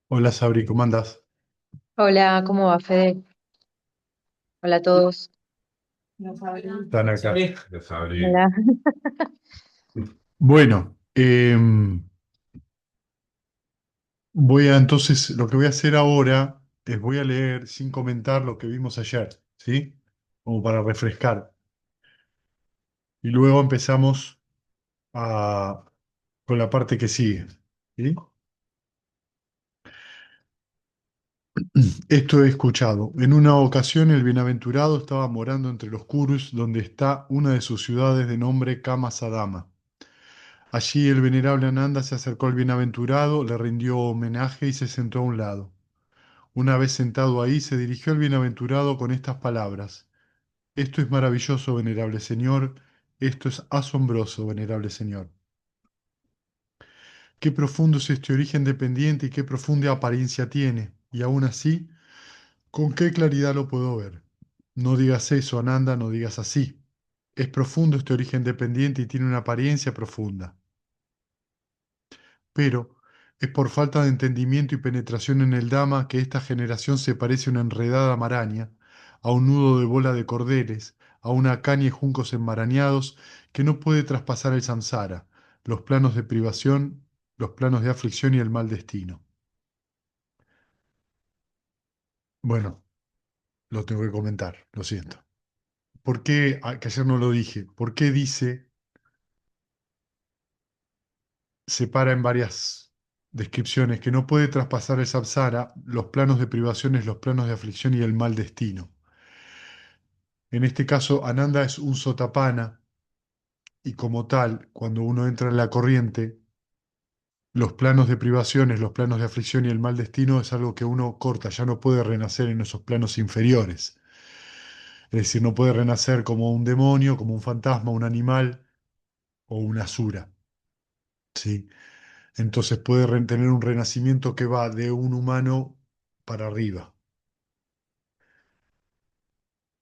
Hola Sabri, ¿cómo andás? Hola, ¿cómo va, Fede? Hola a todos. Están acá. Ya Sabri. Hola. Bueno, entonces, lo que voy a hacer ahora es voy a leer sin comentar lo que vimos ayer, ¿sí? Como para refrescar. Y luego empezamos a- con la parte que sigue, ¿sí? Esto he escuchado. En una ocasión el bienaventurado estaba morando entre los Kurus, donde está una de sus ciudades de nombre Kama Sadama. Allí el venerable Ananda se acercó al bienaventurado, le rindió homenaje y se sentó a un lado. Una vez sentado ahí, se dirigió al bienaventurado con estas palabras. Esto es maravilloso, venerable señor. Esto es asombroso, venerable señor. Qué profundo es este origen dependiente y qué profunda apariencia tiene. Y aún así, ¿con qué claridad lo puedo ver? No digas eso, Ananda, no digas así. Es profundo este origen dependiente y tiene una apariencia profunda. Pero es por falta de entendimiento y penetración en el Dhamma que esta generación se parece a una enredada maraña, a un nudo de bola de cordeles, a una caña de juncos enmarañados que no puede traspasar el samsara, los planos de privación, los planos de aflicción y el mal destino. Bueno, lo tengo que comentar, lo siento. ¿Por qué, que ayer no lo dije, por qué dice, separa en varias descripciones, que no puede traspasar el samsara, los planos de privaciones, los planos de aflicción y el mal destino? En este caso, Ananda es un sotapana y como tal, cuando uno entra en la corriente, los planos de privaciones, los planos de aflicción y el mal destino es algo que uno corta, ya no puede renacer en esos planos inferiores. Es decir, no puede renacer como un demonio, como un fantasma, un animal o una asura, ¿sí? Entonces puede tener un renacimiento que va de un humano para arriba.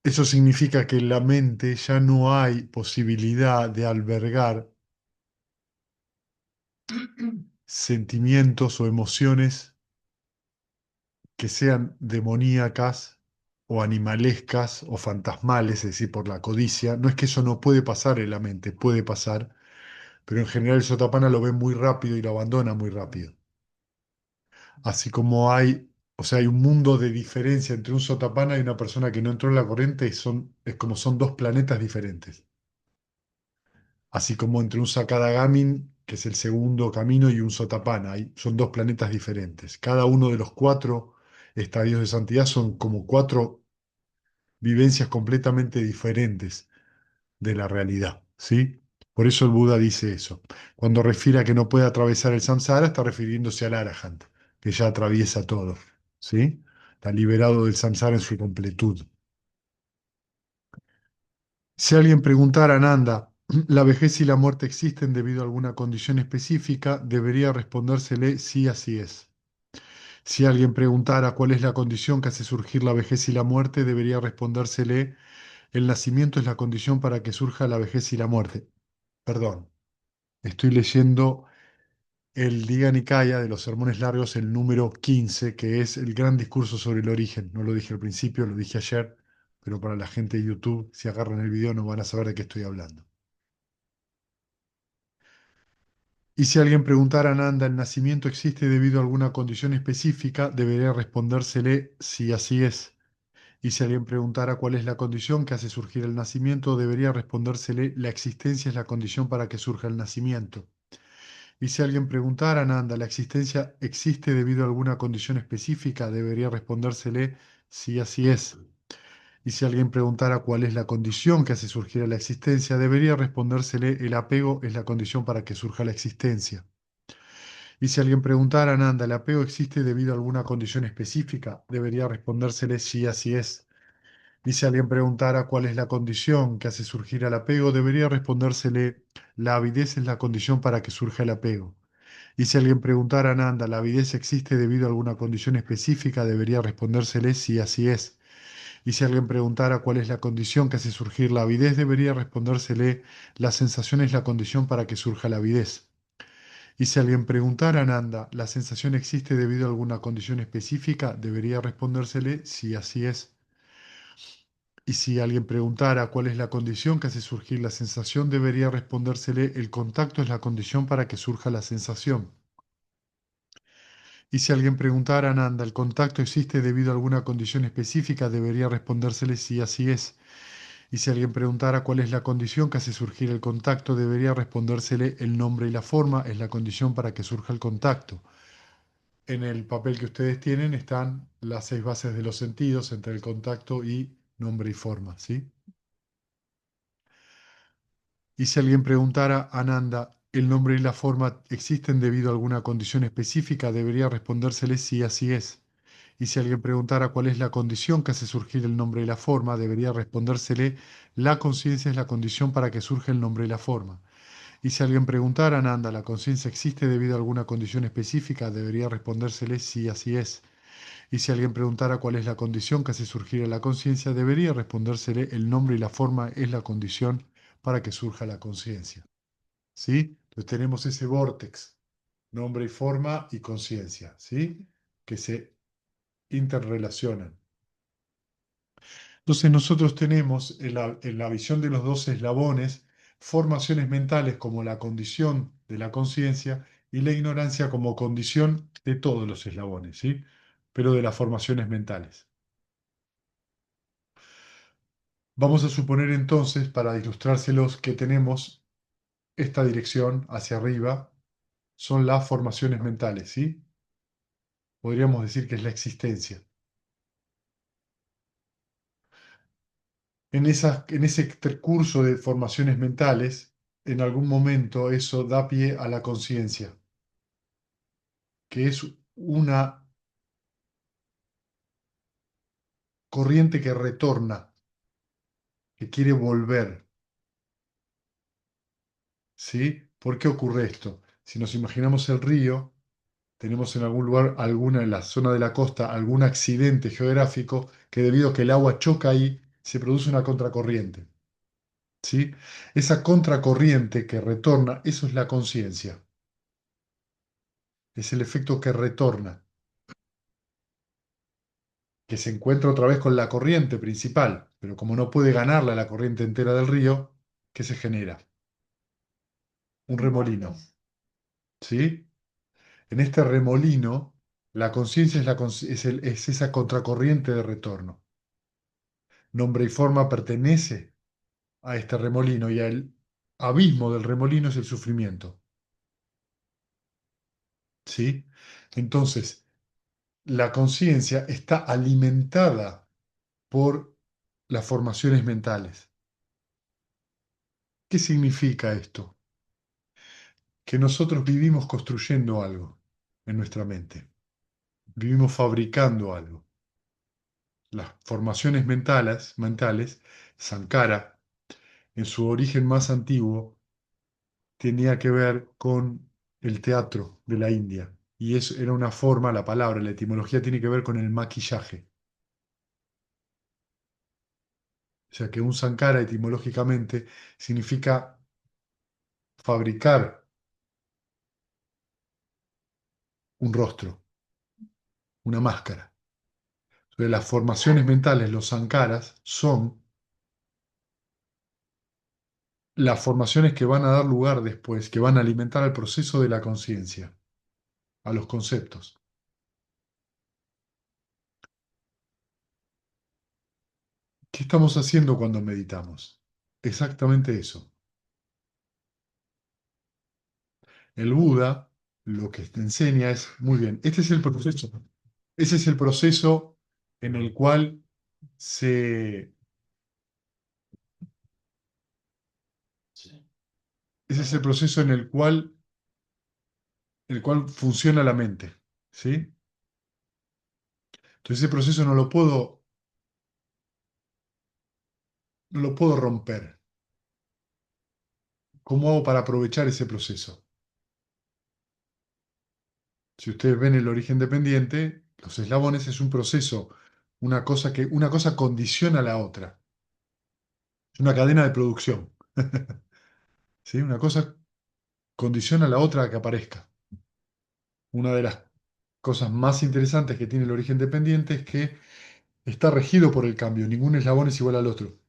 Eso significa que en la mente ya no hay posibilidad de albergar sentimientos o emociones que sean demoníacas o animalescas o fantasmales, es decir, por la codicia. No es que eso no puede pasar en la mente, puede pasar, pero en general el sotapana lo ve muy rápido y lo abandona muy rápido. Así como hay, o sea, hay un mundo de diferencia entre un sotapana y una persona que no entró en la corriente, es como son dos planetas diferentes. Así como entre un Sakadagamin, que es el segundo camino, y un Sotapana. Son dos planetas diferentes. Cada uno de los cuatro estadios de santidad son como cuatro vivencias completamente diferentes de la realidad, ¿sí? Por eso el Buda dice eso. Cuando refiere a que no puede atravesar el samsara, está refiriéndose al Arahant, que ya atraviesa todo, ¿sí? Está liberado del samsara en su completud. Si alguien preguntara a Nanda, ¿la vejez y la muerte existen debido a alguna condición específica? Debería respondérsele sí, así es. Si alguien preguntara cuál es la condición que hace surgir la vejez y la muerte, debería respondérsele el nacimiento es la condición para que surja la vejez y la muerte. Perdón, estoy leyendo el Diga Nikaya de los sermones largos, el número 15, que es el gran discurso sobre el origen. No lo dije al principio, lo dije ayer, pero para la gente de YouTube, si agarran el video, no van a saber de qué estoy hablando. Y si alguien preguntara a Nanda, ¿el nacimiento existe debido a alguna condición específica? Debería respondérsele si así es. Y si alguien preguntara cuál es la condición que hace surgir el nacimiento, debería respondérsele la existencia es la condición para que surja el nacimiento. Y si alguien preguntara a Nanda, ¿la existencia existe debido a alguna condición específica? Debería respondérsele si así es. Y si alguien preguntara cuál es la condición que hace surgir la existencia, debería respondérsele el apego es la condición para que surja la existencia. Y si alguien preguntara a Nanda, ¿el apego existe debido a alguna condición específica? Debería respondérsele sí, así es. Y si alguien preguntara cuál es la condición que hace surgir el apego, debería respondérsele la avidez es la condición para que surja el apego. Y si alguien preguntara a Nanda, ¿la avidez existe debido a alguna condición específica? Debería respondérsele sí, así es. Y si alguien preguntara cuál es la condición que hace surgir la avidez, debería respondérsele la sensación es la condición para que surja la avidez. Y si alguien preguntara a Nanda, ¿la sensación existe debido a alguna condición específica? Debería respondérsele si así es. Y si alguien preguntara cuál es la condición que hace surgir la sensación, debería respondérsele el contacto es la condición para que surja la sensación. Y si alguien preguntara a Nanda, ¿el contacto existe debido a alguna condición específica? Debería respondérsele si así es. Y si alguien preguntara cuál es la condición que hace surgir el contacto, debería respondérsele el nombre y la forma es la condición para que surja el contacto. En el papel que ustedes tienen están las 6 bases de los sentidos entre el contacto y nombre y forma, ¿sí? Y si alguien preguntara a Nanda, ¿el nombre y la forma existen debido a alguna condición específica? Debería respondérsele si así es. Y si alguien preguntara cuál es la condición que hace surgir el nombre y la forma, debería respondérsele, la conciencia es la condición para que surja el nombre y la forma. Y si alguien preguntara a Nanda, ¿la conciencia existe debido a alguna condición específica? Debería respondérsele, sí, así es. Y si alguien preguntara cuál es la condición que hace surgir a la conciencia, debería respondérsele, el nombre y la forma es la condición para que surja la conciencia. ¿Sí? Entonces tenemos ese vórtex, nombre y forma y conciencia, ¿sí? Que se interrelacionan. Entonces nosotros tenemos en la visión de los dos eslabones formaciones mentales como la condición de la conciencia y la ignorancia como condición de todos los eslabones, ¿sí? Pero de las formaciones mentales. Vamos a suponer entonces, para ilustrárselos, que tenemos esta dirección hacia arriba, son las formaciones mentales, ¿sí? Podríamos decir que es la existencia. En ese curso de formaciones mentales, en algún momento eso da pie a la conciencia, que es una corriente que retorna, que quiere volver, ¿sí? ¿Por qué ocurre esto? Si nos imaginamos el río, tenemos en algún lugar, alguna en la zona de la costa, algún accidente geográfico que debido a que el agua choca ahí, se produce una contracorriente, ¿sí? Esa contracorriente que retorna, eso es la conciencia, es el efecto que retorna, que se encuentra otra vez con la corriente principal, pero como no puede ganarla la corriente entera del río, ¿qué se genera? Un remolino, ¿sí? En este remolino, la conciencia es esa contracorriente de retorno. Nombre y forma pertenece a este remolino y el abismo del remolino es el sufrimiento, ¿sí? Entonces, la conciencia está alimentada por las formaciones mentales. ¿Qué significa esto? Que nosotros vivimos construyendo algo en nuestra mente, vivimos fabricando algo. Las formaciones mentales, Sankara, en su origen más antiguo, tenía que ver con el teatro de la India. Y eso era una forma, la palabra, la etimología tiene que ver con el maquillaje. O sea que un Sankara etimológicamente significa fabricar un rostro, una máscara. Entonces, las formaciones mentales, los Sankaras, son las formaciones que van a dar lugar después, que van a alimentar al proceso de la conciencia, a los conceptos. ¿Qué estamos haciendo cuando meditamos? Exactamente eso. El Buda lo que te enseña es, muy bien, este es el proceso. Ese es el proceso en el cual se, ese es el proceso en el cual funciona la mente, ¿sí? Entonces ese proceso no lo puedo romper. ¿Cómo hago para aprovechar ese proceso? Si ustedes ven el origen dependiente, los eslabones es un proceso, una cosa condiciona a la otra. Es una cadena de producción. ¿Sí? Una cosa. condiciona a la otra a que aparezca. Una de las cosas más interesantes que tiene el origen dependiente es que está regido por el cambio. Ningún eslabón es igual al otro.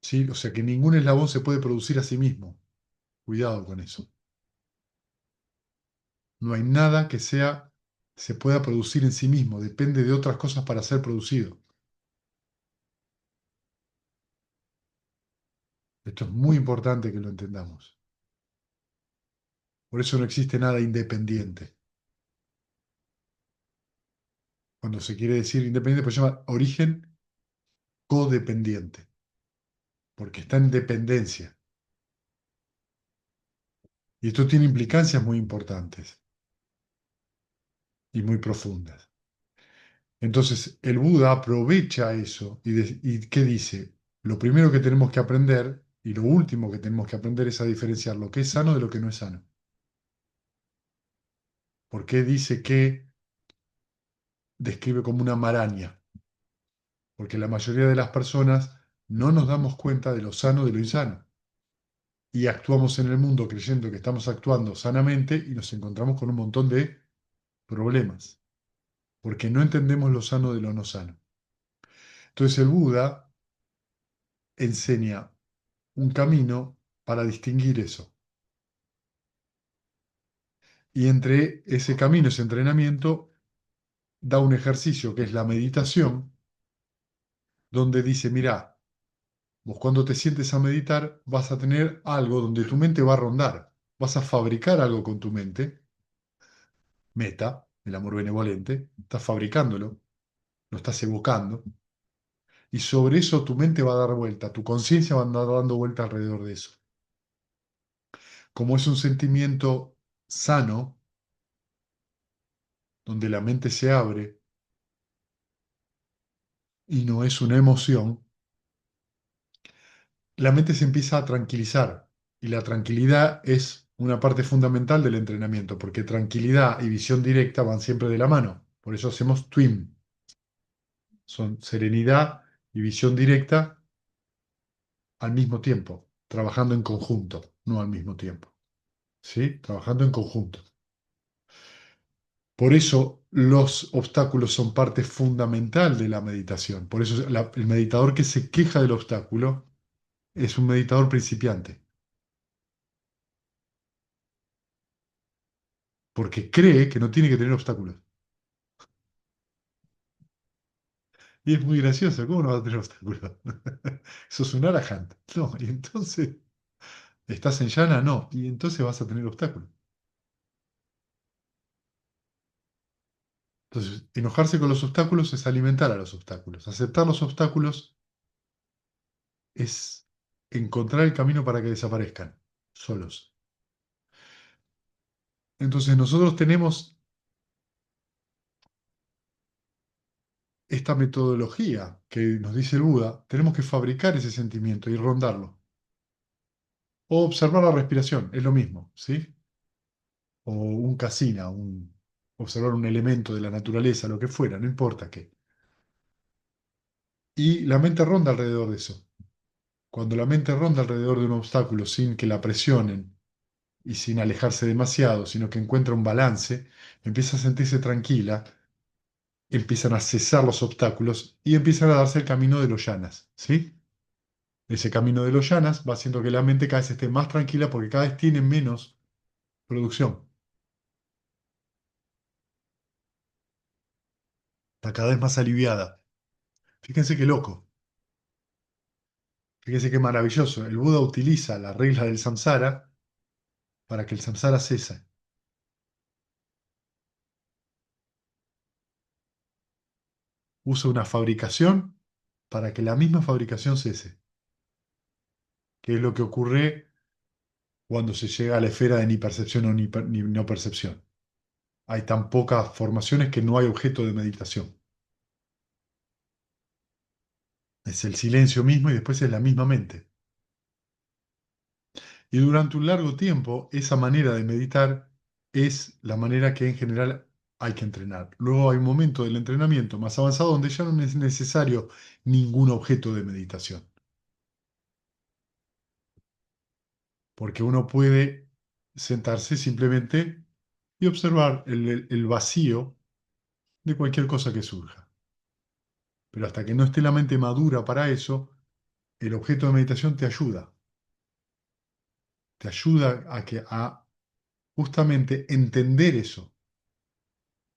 ¿Sí? O sea que ningún eslabón se puede producir a sí mismo. Cuidado con eso. No hay nada que se pueda producir en sí mismo. Depende de otras cosas para ser producido. Esto es muy importante que lo entendamos. Por eso no existe nada independiente. Cuando se quiere decir independiente, pues se llama origen codependiente, porque está en dependencia. Y esto tiene implicancias muy importantes y muy profundas. Entonces, el Buda aprovecha eso y ¿qué dice? Lo primero que tenemos que aprender y lo último que tenemos que aprender es a diferenciar lo que es sano de lo que no es sano. ¿Por qué dice que describe como una maraña? Porque la mayoría de las personas no nos damos cuenta de lo sano de lo insano. Y actuamos en el mundo creyendo que estamos actuando sanamente y nos encontramos con un montón de problemas, porque no entendemos lo sano de lo no sano. Entonces el Buda enseña un camino para distinguir eso. Y entre ese camino, ese entrenamiento, da un ejercicio que es la meditación, donde dice, mira, vos cuando te sientes a meditar vas a tener algo donde tu mente va a rondar, vas a fabricar algo con tu mente, meta, el amor benevolente, estás fabricándolo, lo estás evocando, y sobre eso tu mente va a dar vuelta, tu conciencia va a andar dando vuelta alrededor de eso. Como es un sentimiento sano, donde la mente se abre y no es una emoción, la mente se empieza a tranquilizar. Y la tranquilidad es una parte fundamental del entrenamiento, porque tranquilidad y visión directa van siempre de la mano. Por eso hacemos twin. Son serenidad y visión directa al mismo tiempo, trabajando en conjunto, no al mismo tiempo. ¿Sí? Trabajando en conjunto. Por eso los obstáculos son parte fundamental de la meditación. Por eso el meditador que se queja del obstáculo es un meditador principiante, porque cree que no tiene que tener obstáculos. Y es muy gracioso, ¿cómo no vas a tener obstáculos? Sos un arahant. No, y entonces, ¿estás en llana? No, y entonces vas a tener obstáculos. Entonces, enojarse con los obstáculos es alimentar a los obstáculos. Aceptar los obstáculos es encontrar el camino para que desaparezcan, solos. Entonces, nosotros tenemos esta metodología que nos dice el Buda, tenemos que fabricar ese sentimiento y rondarlo. O observar la respiración, es lo mismo, ¿sí? O un casina, observar un elemento de la naturaleza, lo que fuera, no importa qué. Y la mente ronda alrededor de eso. Cuando la mente ronda alrededor de un obstáculo sin que la presionen y sin alejarse demasiado, sino que encuentra un balance, empieza a sentirse tranquila, empiezan a cesar los obstáculos y empiezan a darse el camino de los llanas, ¿sí? Ese camino de los llanas va haciendo que la mente cada vez esté más tranquila porque cada vez tiene menos producción, está cada vez más aliviada. Fíjense qué loco. Fíjense qué maravilloso. El Buda utiliza la regla del samsara para que el samsara cese. Usa una fabricación para que la misma fabricación cese, que es lo que ocurre cuando se llega a la esfera de ni percepción o ni no percepción. Hay tan pocas formaciones que no hay objeto de meditación. Es el silencio mismo y después es la misma mente. Y durante un largo tiempo, esa manera de meditar es la manera que en general hay que entrenar. Luego hay un momento del entrenamiento más avanzado donde ya no es necesario ningún objeto de meditación. porque uno puede sentarse simplemente y observar el vacío de cualquier cosa que surja. Pero hasta que no esté la mente madura para eso, el objeto de meditación te ayuda a justamente entender eso,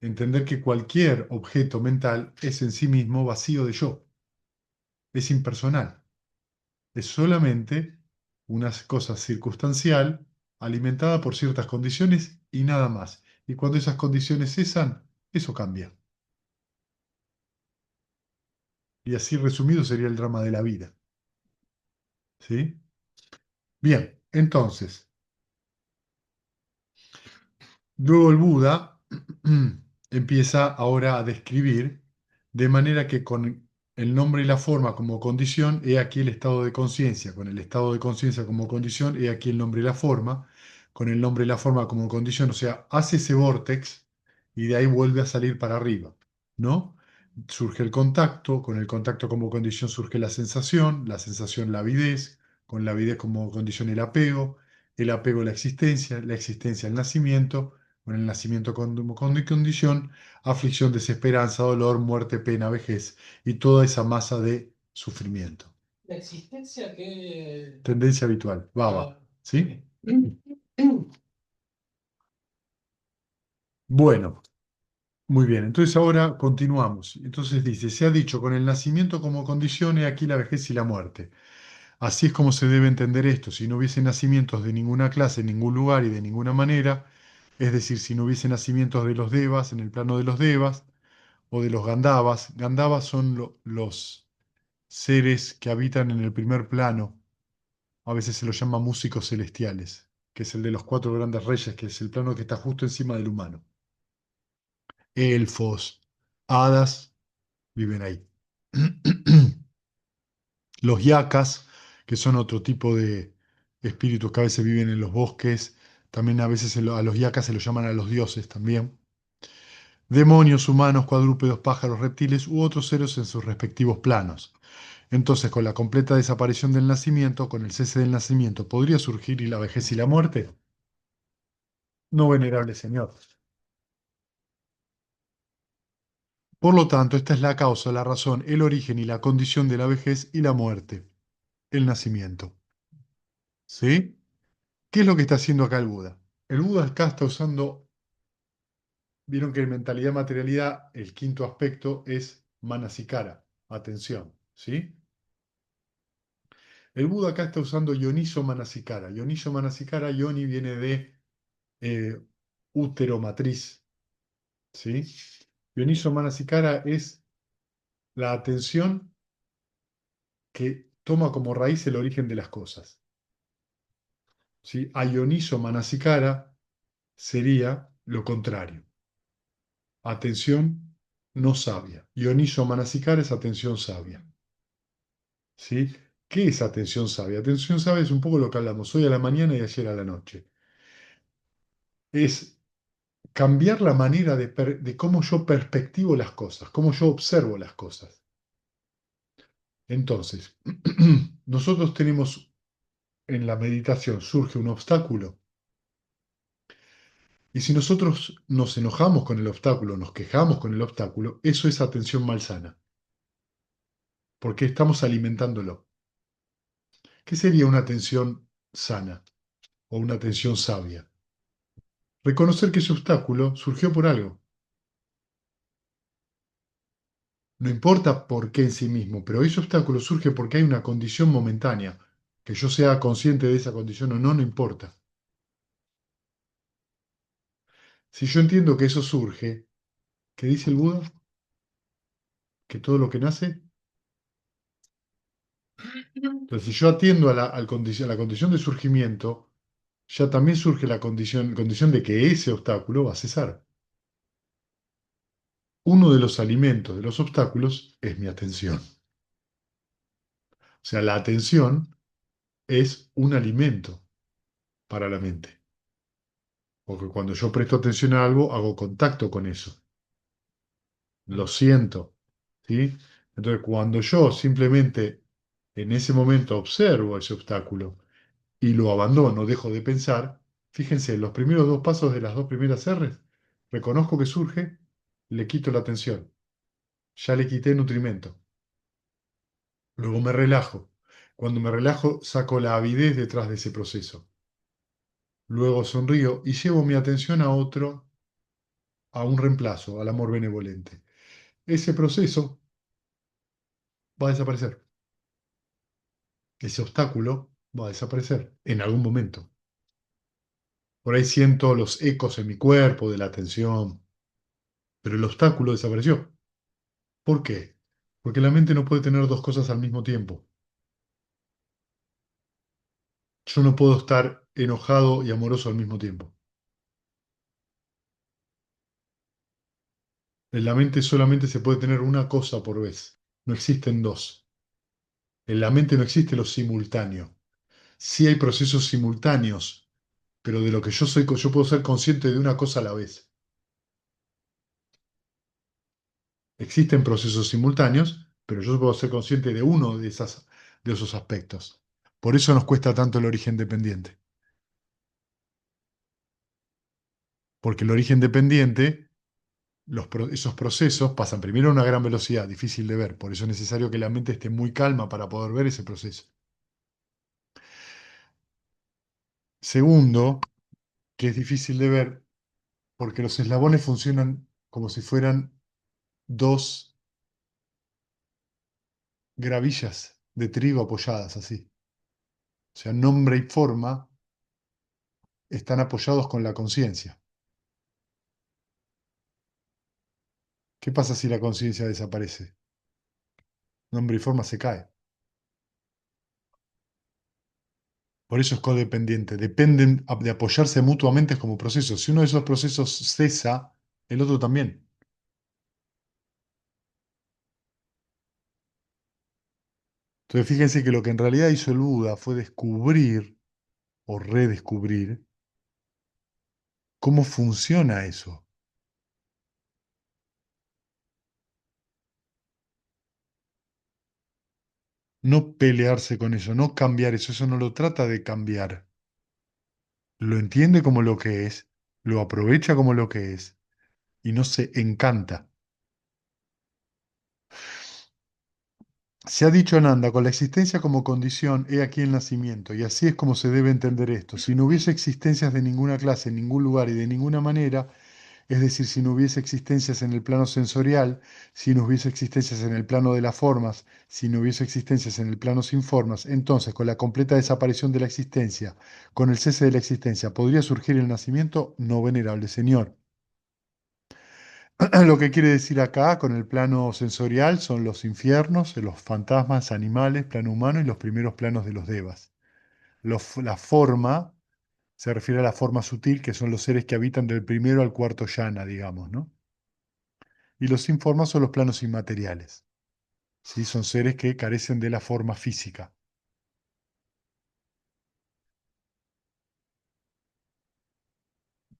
entender que cualquier objeto mental es en sí mismo vacío de yo, es impersonal, es solamente una cosa circunstancial alimentada por ciertas condiciones y nada más. Y cuando esas condiciones cesan, eso cambia. Y así resumido sería el drama de la vida. ¿Sí? Bien, entonces, luego el Buda empieza ahora a describir de manera que con el nombre y la forma como condición, he aquí el estado de conciencia, con el estado de conciencia como condición, he aquí el nombre y la forma, con el nombre y la forma como condición, o sea, hace ese vórtex y de ahí vuelve a salir para arriba, ¿no? Surge el contacto, con el contacto como condición surge la sensación la avidez, con la avidez como condición el apego la existencia el nacimiento, con el nacimiento como condición, aflicción, desesperanza, dolor, muerte, pena, vejez y toda esa masa de sufrimiento. La existencia que... Tendencia habitual, baba, ¿sí? Bueno, muy bien, entonces ahora continuamos. Entonces dice, se ha dicho con el nacimiento como condición, he aquí la vejez y la muerte. Así es como se debe entender esto. Si no hubiese nacimientos de ninguna clase, en ningún lugar y de ninguna manera, es decir, si no hubiese nacimientos de los devas en el plano de los devas o de los gandavas, gandavas son los seres que habitan en el primer plano, a veces se los llama músicos celestiales, que es el de los cuatro grandes reyes, que es el plano que está justo encima del humano. Elfos, hadas, viven ahí. Los yakas, que son otro tipo de espíritus que a veces viven en los bosques, también a veces a los yakas se los llaman a los dioses también. Demonios, humanos, cuadrúpedos, pájaros, reptiles u otros seres en sus respectivos planos. Entonces, con la completa desaparición del nacimiento, con el cese del nacimiento, ¿podría surgir y la vejez y la muerte? No, venerable señor. Por lo tanto, esta es la causa, la razón, el origen y la condición de la vejez y la muerte, el nacimiento. ¿Sí? ¿Qué es lo que está haciendo acá el Buda? El Buda acá está usando, vieron que en mentalidad materialidad el quinto aspecto es manasikara, atención, ¿sí? El Buda acá está usando Yoniso Manasikara. Yoniso Manasikara, Yoni viene de eh, útero matriz, ¿sí? Yoniso Manasikara es la atención que toma como raíz el origen de las cosas, ¿sí? Ayoniso Manasikara sería lo contrario, atención no sabia. Yoniso Manasikara es atención sabia, ¿sí? ¿Qué es atención sabia? Atención sabia es un poco lo que hablamos hoy a la mañana y ayer a la noche. Es cambiar la manera de cómo yo perspectivo las cosas, cómo yo observo las cosas. Entonces, nosotros tenemos en la meditación, surge un obstáculo, y si nosotros nos enojamos con el obstáculo, nos quejamos con el obstáculo, eso es atención malsana, porque estamos alimentándolo. ¿Qué sería una atención sana o una atención sabia? Reconocer que ese obstáculo surgió por algo. No importa por qué en sí mismo, pero ese obstáculo surge porque hay una condición momentánea. Que yo sea consciente de esa condición o no, no importa. Si yo entiendo que eso surge, ¿qué dice el Buda? Que todo lo que nace. Entonces, si yo atiendo a la condición de surgimiento, ya también surge la condición de que ese obstáculo va a cesar. Uno de los alimentos de los obstáculos es mi atención. O sea, la atención es un alimento para la mente. Porque cuando yo presto atención a algo, hago contacto con eso. Lo siento, ¿sí? Entonces, cuando yo simplemente en ese momento observo ese obstáculo y lo abandono, dejo de pensar, fíjense, los primeros dos pasos de las dos primeras R's, reconozco que surge, le quito la atención, ya le quité nutrimento. Luego me relajo. Cuando me relajo, saco la avidez detrás de ese proceso. Luego sonrío y llevo mi atención a otro, a un reemplazo, al amor benevolente. Ese proceso va a desaparecer. Ese obstáculo va a desaparecer en algún momento. Por ahí siento los ecos en mi cuerpo de la tensión, pero el obstáculo desapareció. ¿Por qué? Porque la mente no puede tener dos cosas al mismo tiempo. Yo no puedo estar enojado y amoroso al mismo tiempo. En la mente solamente se puede tener una cosa por vez. No existen dos. En la mente no existe lo simultáneo. Sí hay procesos simultáneos, pero de lo que yo soy, yo puedo ser consciente de una cosa a la vez. Existen procesos simultáneos, pero yo puedo ser consciente de uno de esos aspectos. Por eso nos cuesta tanto el origen dependiente. Porque el origen dependiente, esos procesos pasan primero a una gran velocidad, difícil de ver. Por eso es necesario que la mente esté muy calma para poder ver ese proceso. Segundo, que es difícil de ver porque los eslabones funcionan como si fueran dos gravillas de trigo apoyadas así. O sea, nombre y forma están apoyados con la conciencia. ¿Qué pasa si la conciencia desaparece? Nombre y forma se cae. Por eso es codependiente. Dependen de apoyarse mutuamente como procesos. Si uno de esos procesos cesa, el otro también. Entonces fíjense que lo que en realidad hizo el Buda fue descubrir o redescubrir cómo funciona eso. No pelearse con eso, no cambiar eso, eso no lo trata de cambiar. Lo entiende como lo que es, lo aprovecha como lo que es y no se encanta. Se ha dicho Ananda, con la existencia como condición, he aquí el nacimiento, y así es como se debe entender esto. Si no hubiese existencias de ninguna clase, en ningún lugar y de ninguna manera, es decir, si no hubiese existencias en el plano sensorial, si no hubiese existencias en el plano de las formas, si no hubiese existencias en el plano sin formas, entonces con la completa desaparición de la existencia, con el cese de la existencia, ¿podría surgir el nacimiento? No, venerable Señor. Lo que quiere decir acá con el plano sensorial son los infiernos, los fantasmas, animales, plano humano y los primeros planos de los devas. La forma se refiere a la forma sutil, que son los seres que habitan del primero al cuarto yana, digamos, ¿no? Y los sin forma son los planos inmateriales, ¿sí? Son seres que carecen de la forma física.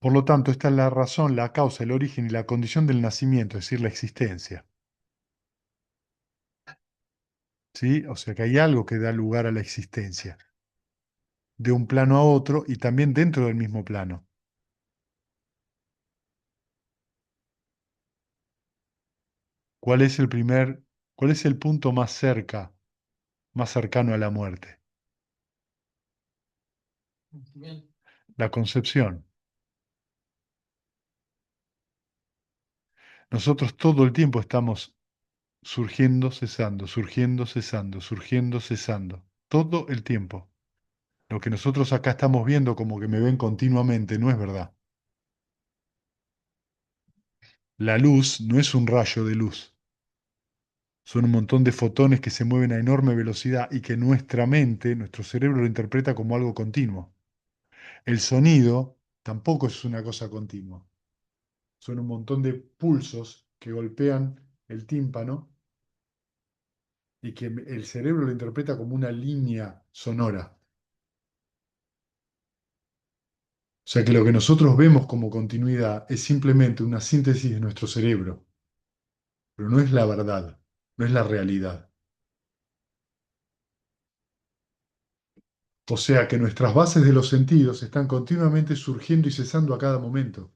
Por lo tanto, esta es la razón, la causa, el origen y la condición del nacimiento, es decir, la existencia, ¿sí? O sea que hay algo que da lugar a la existencia, de un plano a otro y también dentro del mismo plano. ¿Cuál es cuál es el punto más cercano a la muerte? La concepción. Nosotros todo el tiempo estamos surgiendo, cesando, surgiendo, cesando, surgiendo, cesando. Todo el tiempo. Lo que nosotros acá estamos viendo como que me ven continuamente no es verdad. La luz no es un rayo de luz. Son un montón de fotones que se mueven a enorme velocidad y que nuestra mente, nuestro cerebro lo interpreta como algo continuo. El sonido tampoco es una cosa continua. Son un montón de pulsos que golpean el tímpano y que el cerebro lo interpreta como una línea sonora. O sea que lo que nosotros vemos como continuidad es simplemente una síntesis de nuestro cerebro, pero no es la verdad, no es la realidad. O sea que nuestras bases de los sentidos están continuamente surgiendo y cesando a cada momento,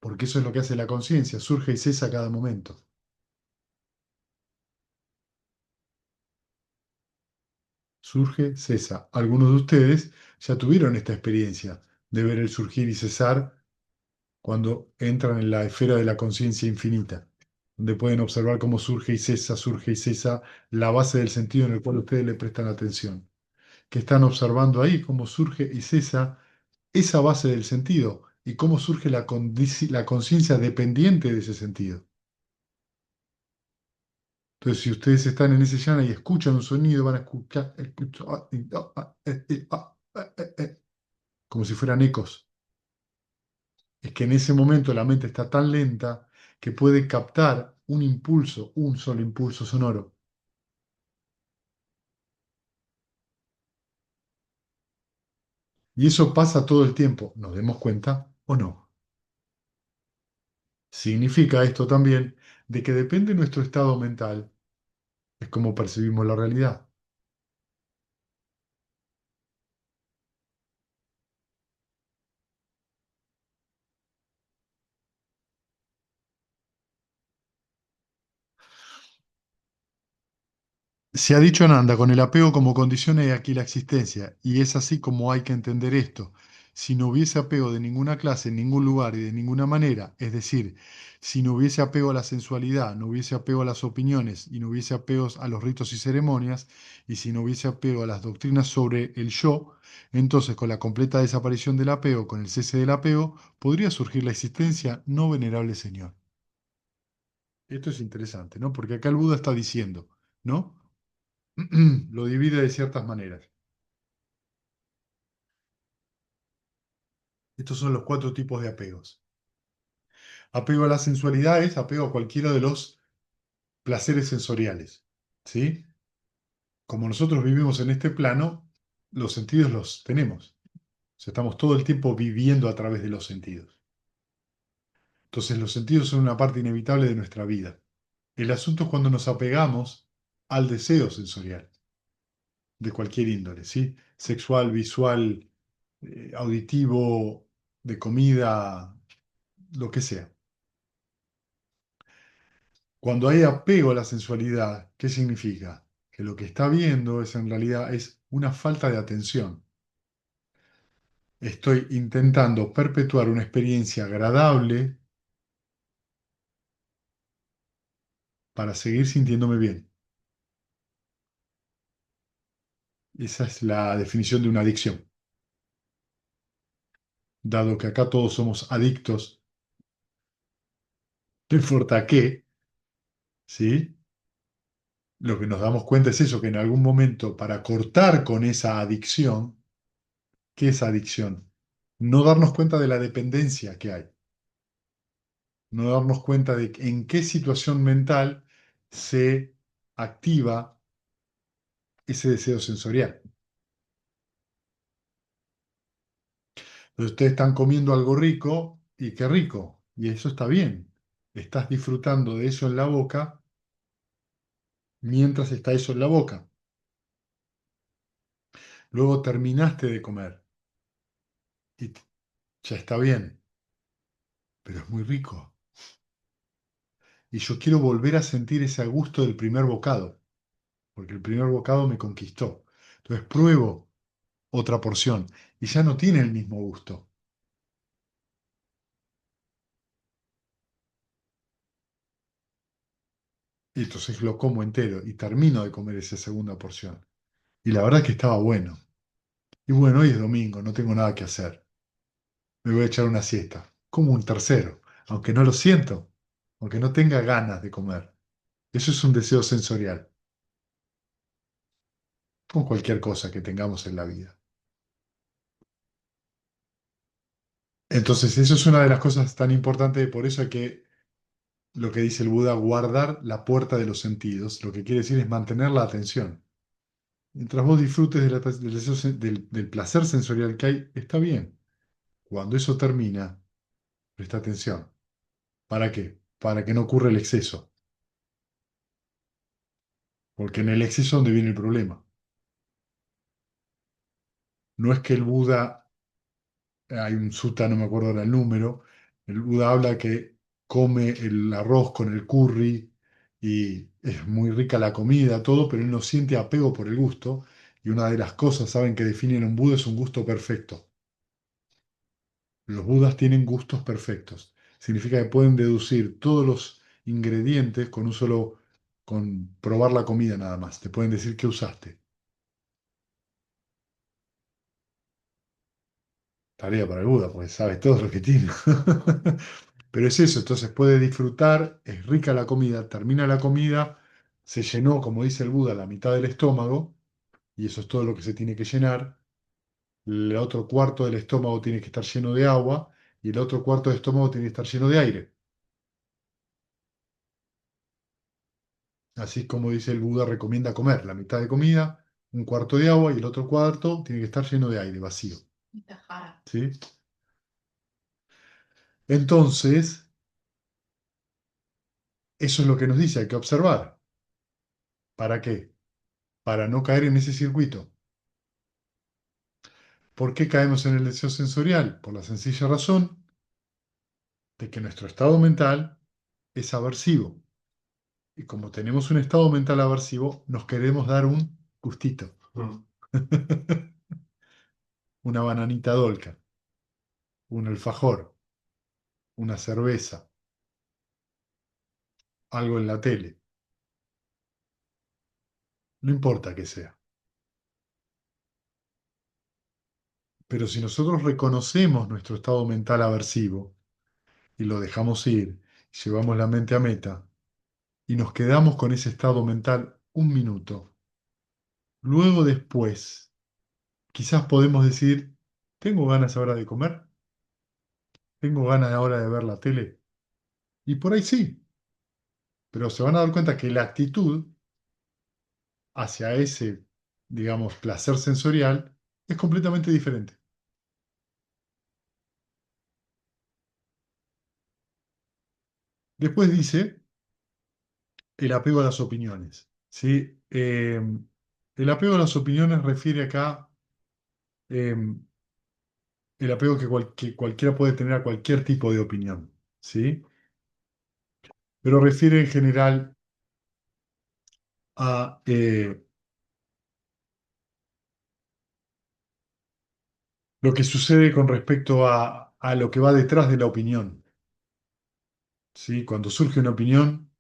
porque eso es lo que hace la conciencia, surge y cesa a cada momento. Surge, cesa. Algunos de ustedes ya tuvieron esta experiencia de ver el surgir y cesar cuando entran en la esfera de la conciencia infinita, donde pueden observar cómo surge y cesa la base del sentido en el cual ustedes le prestan atención. Que están observando ahí cómo surge y cesa esa base del sentido y cómo surge la conciencia dependiente de ese sentido. Entonces, si ustedes están en ese llano y escuchan un sonido, van a escuchar, como si fueran ecos. Es que en ese momento la mente está tan lenta que puede captar un impulso, un solo impulso sonoro. Y eso pasa todo el tiempo, ¿nos demos cuenta o no? Significa esto también de que depende de nuestro estado mental, es como percibimos la realidad. Se ha dicho Ananda, con el apego como condición hay aquí la existencia, y es así como hay que entender esto. Si no hubiese apego de ninguna clase, en ningún lugar y de ninguna manera, es decir, si no hubiese apego a la sensualidad, no hubiese apego a las opiniones y no hubiese apegos a los ritos y ceremonias, y si no hubiese apego a las doctrinas sobre el yo, entonces con la completa desaparición del apego, con el cese del apego, podría surgir la existencia, no venerable Señor. Esto es interesante, ¿no? Porque acá el Buda está diciendo, ¿no? Lo divide de ciertas maneras. Estos son los cuatro tipos de apegos. Apego a la sensualidad es apego a cualquiera de los placeres sensoriales, ¿sí? Como nosotros vivimos en este plano, los sentidos los tenemos. O sea, estamos todo el tiempo viviendo a través de los sentidos. Entonces, los sentidos son una parte inevitable de nuestra vida. El asunto es cuando nos apegamos al deseo sensorial, de cualquier índole, ¿sí? Sexual, visual, auditivo, de comida, lo que sea. Cuando hay apego a la sensualidad, ¿qué significa? Que lo que está viendo es en realidad es una falta de atención. Estoy intentando perpetuar una experiencia agradable para seguir sintiéndome bien. Esa es la definición de una adicción. Dado que acá todos somos adictos, no importa qué, ¿sí? Lo que nos damos cuenta es eso, que en algún momento para cortar con esa adicción, ¿qué es adicción? No darnos cuenta de la dependencia que hay. No darnos cuenta de en qué situación mental se activa ese deseo sensorial. Entonces ustedes están comiendo algo rico y qué rico, y eso está bien. Estás disfrutando de eso en la boca mientras está eso en la boca. Luego terminaste de comer y ya está bien, pero es muy rico. Y yo quiero volver a sentir ese gusto del primer bocado, porque el primer bocado me conquistó. Entonces pruebo otra porción y ya no tiene el mismo gusto. Y entonces lo como entero y termino de comer esa segunda porción. Y la verdad es que estaba bueno. Y bueno, hoy es domingo, no tengo nada que hacer. Me voy a echar una siesta. Como un tercero, aunque no lo siento, aunque no tenga ganas de comer. Eso es un deseo sensorial, con cualquier cosa que tengamos en la vida. Entonces, eso es una de las cosas tan importantes, por eso hay que, lo que dice el Buda, guardar la puerta de los sentidos. Lo que quiere decir es mantener la atención. Mientras vos disfrutes del placer sensorial que hay, está bien. Cuando eso termina, presta atención. ¿Para qué? Para que no ocurra el exceso. Porque en el exceso es donde viene el problema. No es que el Buda, hay un sutta, no me acuerdo ahora el número, el Buda habla que come el arroz con el curry y es muy rica la comida, todo, pero él no siente apego por el gusto. Y una de las cosas, saben, que definen un Buda es un gusto perfecto. Los Budas tienen gustos perfectos. Significa que pueden deducir todos los ingredientes con un solo, con probar la comida nada más. Te pueden decir qué usaste. Tarea para el Buda, porque sabe todo lo que tiene. Pero es eso, entonces puede disfrutar, es rica la comida, termina la comida, se llenó, como dice el Buda, la mitad del estómago, y eso es todo lo que se tiene que llenar. El otro cuarto del estómago tiene que estar lleno de agua, y el otro cuarto del estómago tiene que estar lleno de aire. Así como dice el Buda, recomienda comer la mitad de comida, un cuarto de agua, y el otro cuarto tiene que estar lleno de aire, vacío. ¿Sí? Entonces, eso es lo que nos dice, hay que observar. ¿Para qué? Para no caer en ese circuito. ¿Por qué caemos en el deseo sensorial? Por la sencilla razón de que nuestro estado mental es aversivo. Y como tenemos un estado mental aversivo, nos queremos dar un gustito. Una bananita dolca, un alfajor, una cerveza, algo en la tele. No importa que sea. Pero si nosotros reconocemos nuestro estado mental aversivo y lo dejamos ir, llevamos la mente a meta y nos quedamos con ese estado mental un minuto, luego después, quizás podemos decir, tengo ganas ahora de comer, tengo ganas ahora de ver la tele. Y por ahí sí, pero se van a dar cuenta que la actitud hacia ese, digamos, placer sensorial es completamente diferente. Después dice el apego a las opiniones. ¿Sí? El apego a las opiniones refiere acá eh, el apego que cualquiera puede tener a cualquier tipo de opinión. ¿Sí? Pero refiere en general a lo que sucede con respecto a lo que va detrás de la opinión. ¿Sí? Cuando surge una opinión,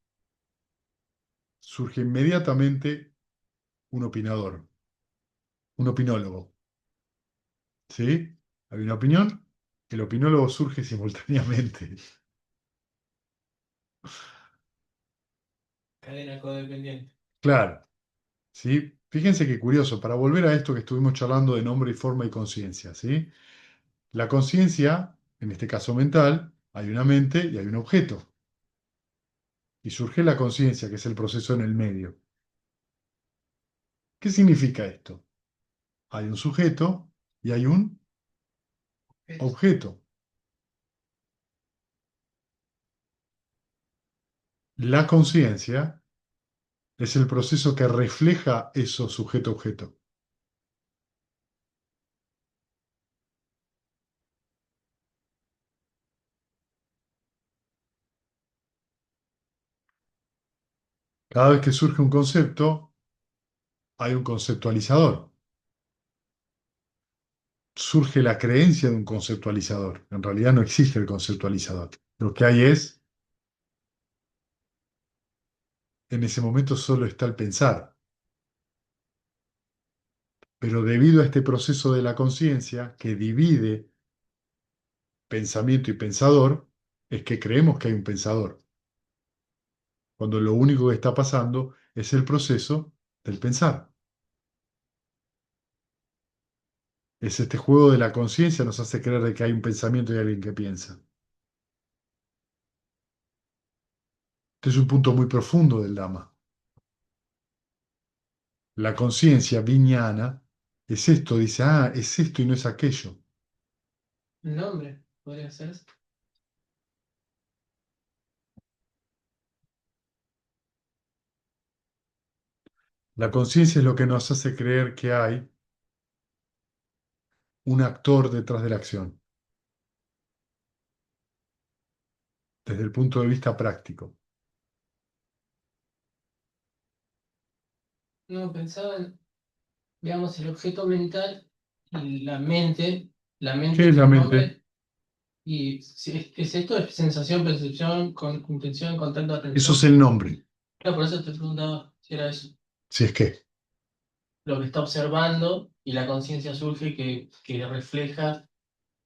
surge inmediatamente un opinador, un opinólogo. ¿Sí? Hay una opinión, el opinólogo surge simultáneamente. Cadena codependiente. Claro, ¿sí? Fíjense qué curioso, para volver a esto que estuvimos charlando de nombre y forma y conciencia, ¿sí? La conciencia, en este caso mental, hay una mente y hay un objeto. Y surge la conciencia, que es el proceso en el medio. ¿Qué significa esto? Hay un sujeto y hay un objeto. La conciencia es el proceso que refleja eso sujeto-objeto. Cada vez que surge un concepto, hay un conceptualizador. Surge la creencia de un conceptualizador. En realidad no existe el conceptualizador. Lo que hay es, en ese momento solo está el pensar. Pero debido a este proceso de la conciencia que divide pensamiento y pensador, es que creemos que hay un pensador, cuando lo único que está pasando es el proceso del pensar. Es este juego de la conciencia nos hace creer de que hay un pensamiento y alguien que piensa. Este es un punto muy profundo del Dhamma. La conciencia viñana es esto, dice, ah, es esto y no es aquello. Nombre, podría ser. La conciencia es lo que nos hace creer que hay un actor detrás de la acción, desde el punto de vista práctico. No, pensaba en, digamos, el objeto mental y la mente ¿Qué es es la un mente? nombre, y si es esto es sensación, percepción, intención, contacto, Eso es atención. el nombre. Claro, por eso te preguntaba si era eso. Si es que. Lo que está observando y la conciencia surge que refleja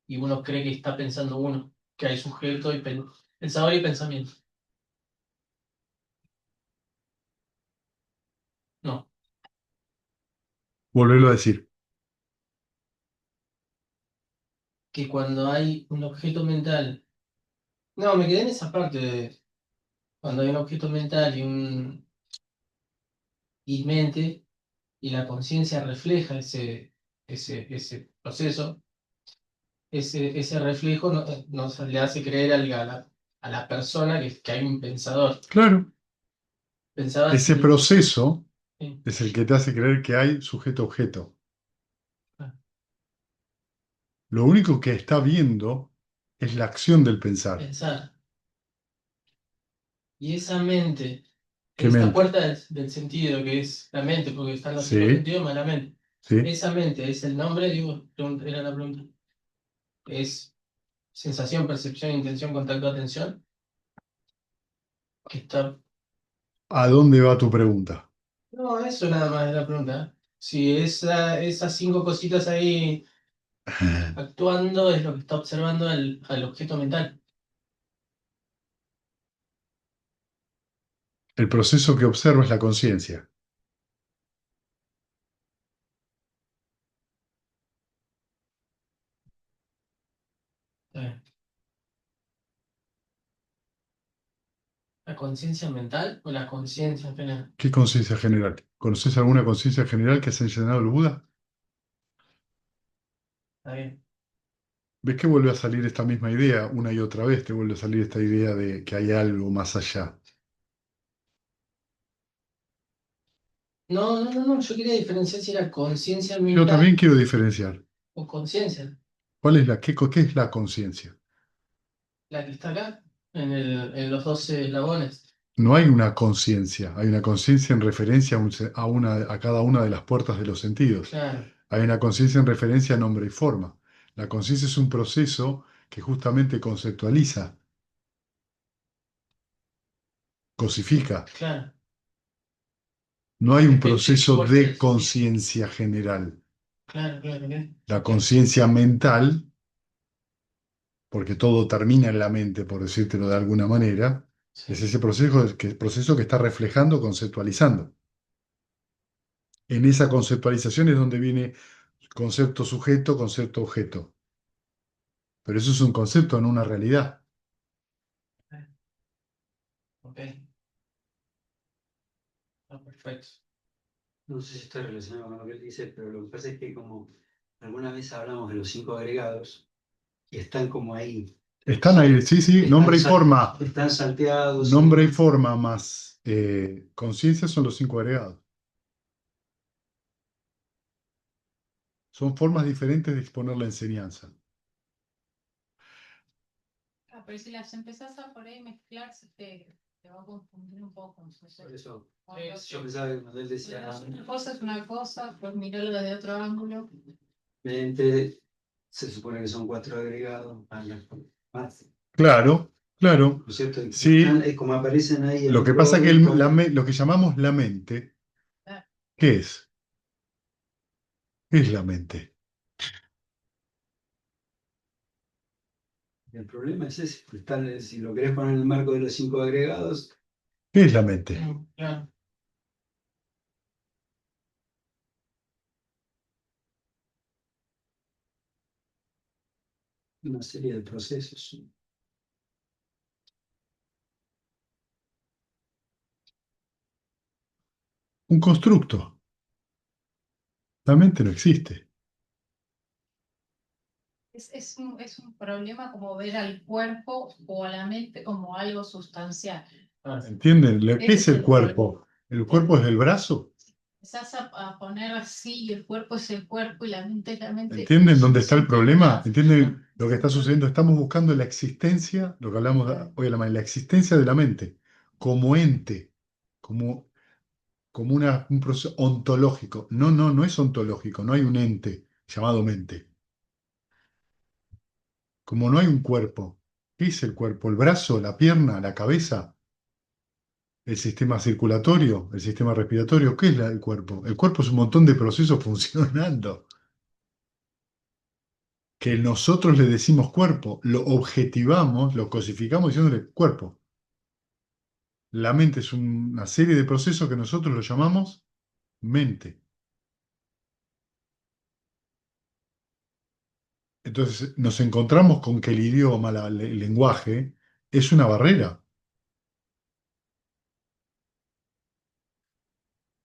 y uno cree que está pensando uno, que hay sujeto y pensador y pensamiento. No, Volverlo a decir. que cuando hay un objeto mental, no, me quedé en esa parte de cuando hay un objeto mental y mente y la conciencia refleja ese proceso, ese reflejo nos le hace creer a la persona que hay un pensador. Claro. Pensaba Ese si... proceso sí, es el que te hace creer que hay sujeto-objeto. Lo único que está viendo es la acción del pensar. pensar. Y esa mente, ¿Qué esta mente? puerta del sentido que es la mente, porque están los cinco Sí, sentidos más la mente. sí. Esa mente es el nombre, digo, era la pregunta. Es sensación, percepción, intención, contacto, atención. Que está... ¿A dónde va tu pregunta? No, eso nada más es la pregunta. Si esas cinco cositas ahí actuando es lo que está observando al objeto mental. El proceso que observo es la conciencia. ¿La conciencia mental o la conciencia en general? ¿Qué conciencia general? ¿Conoces alguna conciencia general que se ha enseñado el Buda? Está bien. ¿Ves que vuelve a salir esta misma idea una y otra vez? Te vuelve a salir esta idea de que hay algo más allá. No, no, no, no, yo quería diferenciar si era conciencia Yo también mental quiero diferenciar. o conciencia, ¿Cuál es qué es la conciencia? la que está acá, en los 12 eslabones. No hay una conciencia, hay una conciencia en referencia a cada una de las puertas de los sentidos. Claro, Hay una conciencia en referencia a nombre y forma. La conciencia es un proceso que justamente conceptualiza, cosifica. claro. No hay un ¿Qué proceso fuerza de es? conciencia general. Claro, claro, ok. La Ok, conciencia mental, porque todo termina en la mente, por decírtelo de alguna manera, es sí. ese proceso que está reflejando, conceptualizando. En esa conceptualización es donde viene concepto sujeto, concepto objeto. Pero eso es un concepto, no una realidad. Ok, ah, perfecto. No sé si está relacionado con lo que él dice, pero lo que pasa es que como alguna vez hablamos de los cinco agregados y están como ahí, Están ahí, sí, sí, están, nombre y forma. están salteados y Nombre y demás. forma más conciencia son los cinco agregados. Son formas diferentes de exponer la enseñanza. Ah, pero si las empezás a por ahí mezclar, te va a confundir un poco. No sé. Por eso Cuando yo pensaba que cuando él decía una cosa es una cosa, pues mirarlo desde otro ángulo. mente, se supone que son cuatro agregados, más, Claro, claro. ¿no es cierto? Y como están, Sí, como aparecen ahí en lo un que pasa es que orden, lo que llamamos la mente, Ah, ¿qué es? ¿Qué es la mente? el problema es ese, pues, si lo querés poner en el marco de los cinco agregados, ¿Qué es la mente? Claro. una serie de procesos. Un constructo. La mente no existe. es un problema como ver al cuerpo o a la mente como algo sustancial. Ah, ¿Entienden? ¿Qué Ese es es el el problema. cuerpo? ¿El cuerpo es el brazo? empezás a poner así, y el cuerpo es el cuerpo y la mente es la mente. ¿Entienden dónde está el Son problema? temas- ¿Entienden lo que son está sucediendo? Estamos buscando la existencia, lo que hablamos hoy a la mañana, la existencia de la mente como ente, como, como un proceso ontológico. No, no, no es ontológico, no hay un ente llamado mente. Como no hay un cuerpo. ¿Qué es el cuerpo? ¿El brazo, la pierna, la cabeza? ¿El sistema circulatorio? ¿El sistema respiratorio? ¿Qué es el cuerpo? El cuerpo es un montón de procesos funcionando. Que nosotros le decimos cuerpo, lo objetivamos, lo cosificamos diciéndole cuerpo. La mente es una serie de procesos que nosotros lo llamamos mente. Entonces nos encontramos con que el idioma, el lenguaje, es una barrera,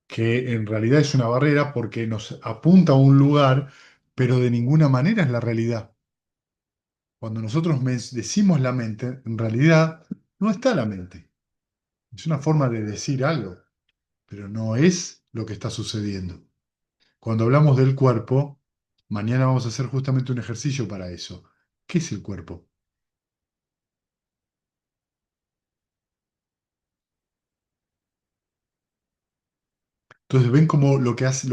que en realidad es una barrera porque nos apunta a un lugar, pero de ninguna manera es la realidad. Cuando nosotros decimos la mente, en realidad no está la mente. Es una forma de decir algo, pero no es lo que está sucediendo. Cuando hablamos del cuerpo, mañana vamos a hacer justamente un ejercicio para eso. ¿Qué es el cuerpo? Entonces ven cómo lo que hace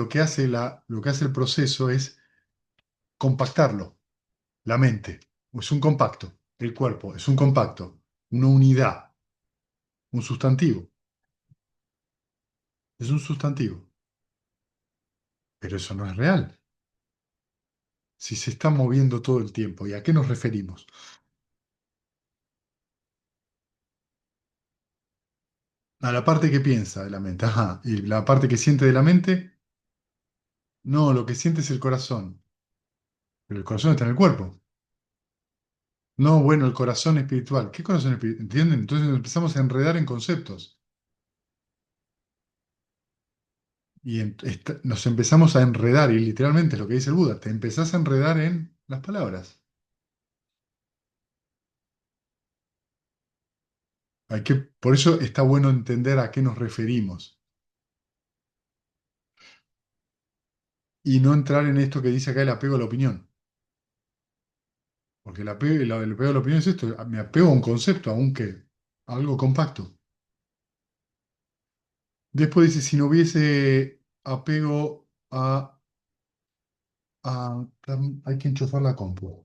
el proceso es compactarlo. La mente es un compacto, el cuerpo es un compacto, una unidad, un sustantivo. Es un sustantivo, pero eso no es real. Si se está moviendo todo el tiempo, ¿y a qué nos referimos? A la parte que piensa de la mente, ajá, y la parte que siente de la mente, no, lo que siente es el corazón, pero el corazón está en el cuerpo. No, bueno, el corazón espiritual. ¿Qué corazón espiritual? ¿Entienden? Entonces nos empezamos a enredar en conceptos y nos empezamos a enredar, y literalmente es lo que dice el Buda, te empezás a enredar en las palabras. Por eso está bueno entender a qué nos referimos y no entrar en esto que dice acá el apego a la opinión. Porque el apego a la opinión es esto, me apego a un concepto, a algo compacto. Después dice, si no hubiese apego hay que enchufar la compu.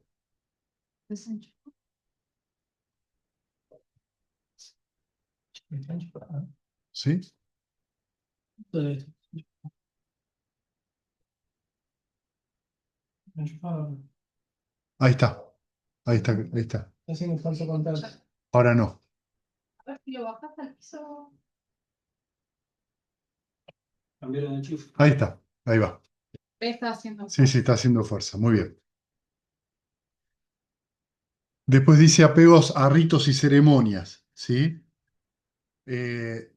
¿Sí? Entonces, está Ahí está, ahí está, ahí está. haciendo falso contacto. Ahora no. A ver si lo bajás al piso. Cambiaron de enchufe. Ahí está, ahí va. Está haciendo Sí, sí, está haciendo fuerza, muy bien. Después dice apegos a ritos y ceremonias, ¿sí? Eh,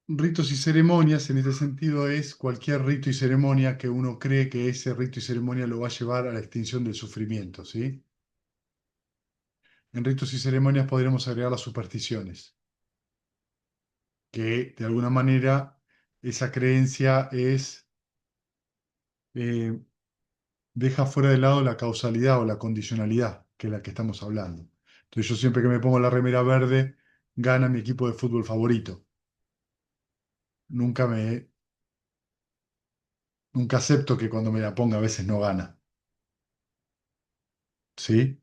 ritos y ceremonias en este sentido es cualquier rito y ceremonia que uno cree que ese rito y ceremonia lo va a llevar a la extinción del sufrimiento, ¿sí? En ritos y ceremonias podríamos agregar las supersticiones, que de alguna manera esa creencia eh, deja fuera de lado la causalidad o la condicionalidad, que es la que estamos hablando. Entonces yo siempre que me pongo la remera verde, gana mi equipo de fútbol favorito. Nunca me, nunca acepto que cuando me la ponga a veces no gana, ¿sí?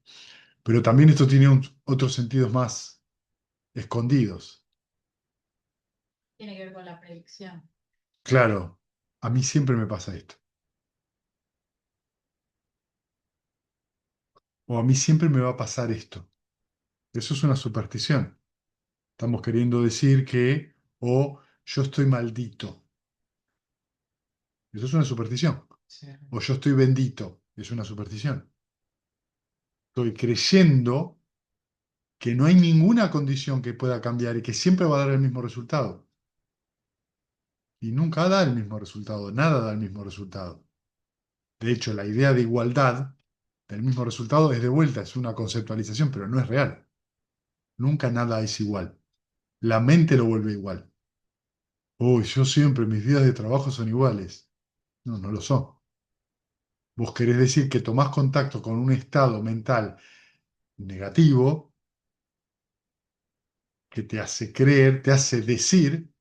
Pero también esto tiene otros sentidos más escondidos. Tiene que ver con la predicción. Claro, a mí siempre me pasa esto. O a mí siempre me va a pasar esto. Eso es una superstición. Estamos queriendo decir que, o yo estoy maldito. Eso es una superstición. Sí. O yo estoy bendito. Es una superstición. Estoy creyendo que no hay ninguna condición que pueda cambiar y que siempre va a dar el mismo resultado. Y nunca da el mismo resultado, nada da el mismo resultado. De hecho, la idea de igualdad del mismo resultado es de vuelta, es una conceptualización, pero no es real. Nunca nada es igual. La mente lo vuelve igual. Uy, yo siempre, mis días de trabajo son iguales. No, no lo son. Vos querés decir que tomás contacto con un estado mental negativo que te hace creer, te hace decir,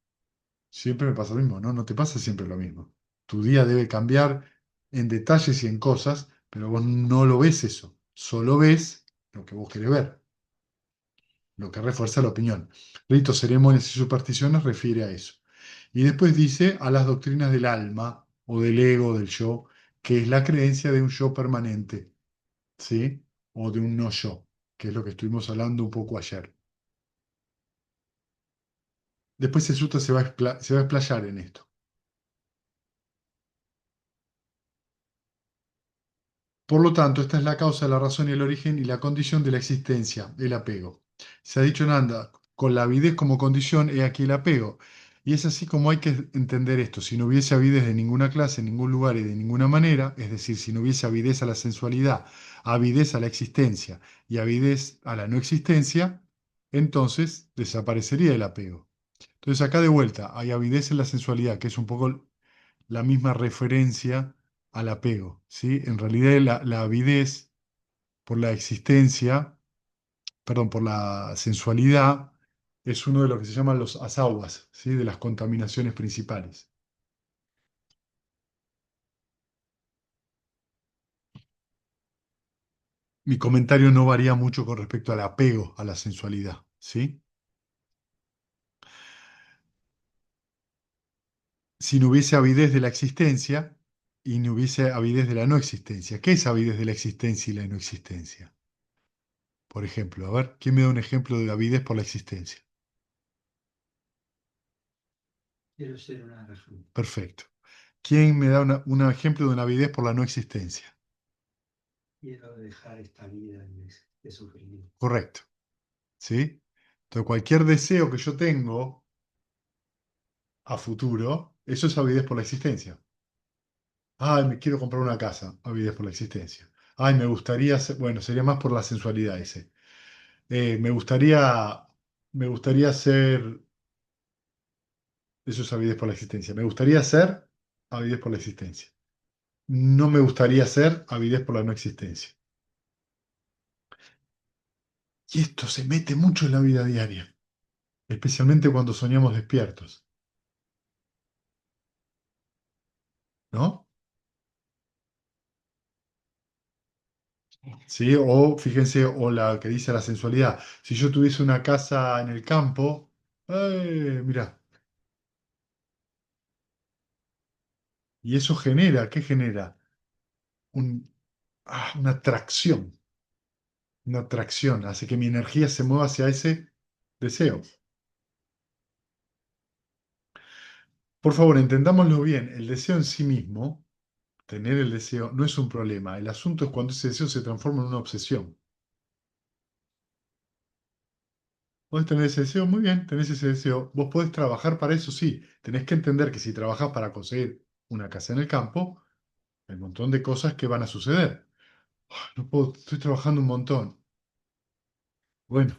siempre me pasa lo mismo, ¿no? No te pasa siempre lo mismo. Tu día debe cambiar en detalles y en cosas, pero vos no lo ves eso. Solo ves lo que vos querés ver, lo que refuerza la opinión. Ritos, ceremonias y supersticiones refiere a eso. Y después dice a las doctrinas del alma o del ego, del yo, que es la creencia de un yo permanente, ¿sí? O de un no yo, que es lo que estuvimos hablando un poco ayer. Después el sutta se va a explayar en esto. Por lo tanto, esta es la causa, la razón y el origen y la condición de la existencia, el apego. Se ha dicho en Anda, con la avidez como condición, he aquí el apego. Y es así como hay que entender esto. Si no hubiese avidez de ninguna clase, en ningún lugar y de ninguna manera, es decir, si no hubiese avidez a la sensualidad, avidez a la existencia y avidez a la no existencia, entonces desaparecería el apego. Entonces acá de vuelta hay avidez en la sensualidad, que es un poco la misma referencia al apego, ¿sí? En realidad la avidez por la existencia, perdón, por la sensualidad, es uno de lo que se llaman los asaguas, ¿sí? De las contaminaciones principales. Mi comentario no varía mucho con respecto al apego a la sensualidad, ¿sí? Si no hubiese avidez de la existencia y no hubiese avidez de la no existencia. ¿Qué es avidez de la existencia y la no existencia? Por ejemplo, a ver, ¿quién me da un ejemplo de avidez por la existencia? Quiero ser una razón. Perfecto. ¿Quién me da un ejemplo de una avidez por la no existencia? Quiero dejar esta vida de sufrimiento. Correcto. ¿Sí? Entonces, cualquier deseo que yo tengo a futuro, eso es avidez por la existencia. Ay, me quiero comprar una casa, avidez por la existencia. Ay, me gustaría, bueno, sería más por la sensualidad ese. Me gustaría ser, eso es avidez por la existencia. Me gustaría ser, avidez por la existencia. No me gustaría ser, avidez por la no existencia. Y esto se mete mucho en la vida diaria, especialmente cuando soñamos despiertos, ¿no? ¿Sí? O fíjense, o la que dice la sensualidad. Si yo tuviese una casa en el campo, mirá, y eso genera, ¿qué genera? Un- una atracción, hace que mi energía se mueva hacia ese deseo. Por favor, entendámoslo bien, el deseo en sí mismo, tener el deseo, no es un problema. El asunto es cuando ese deseo se transforma en una obsesión. Podés tener ese deseo, muy bien, tenés ese deseo. Vos podés trabajar para eso, sí. Tenés que entender que si trabajás para conseguir una casa en el campo, hay un montón de cosas que van a suceder. No puedo, estoy trabajando un montón. Bueno,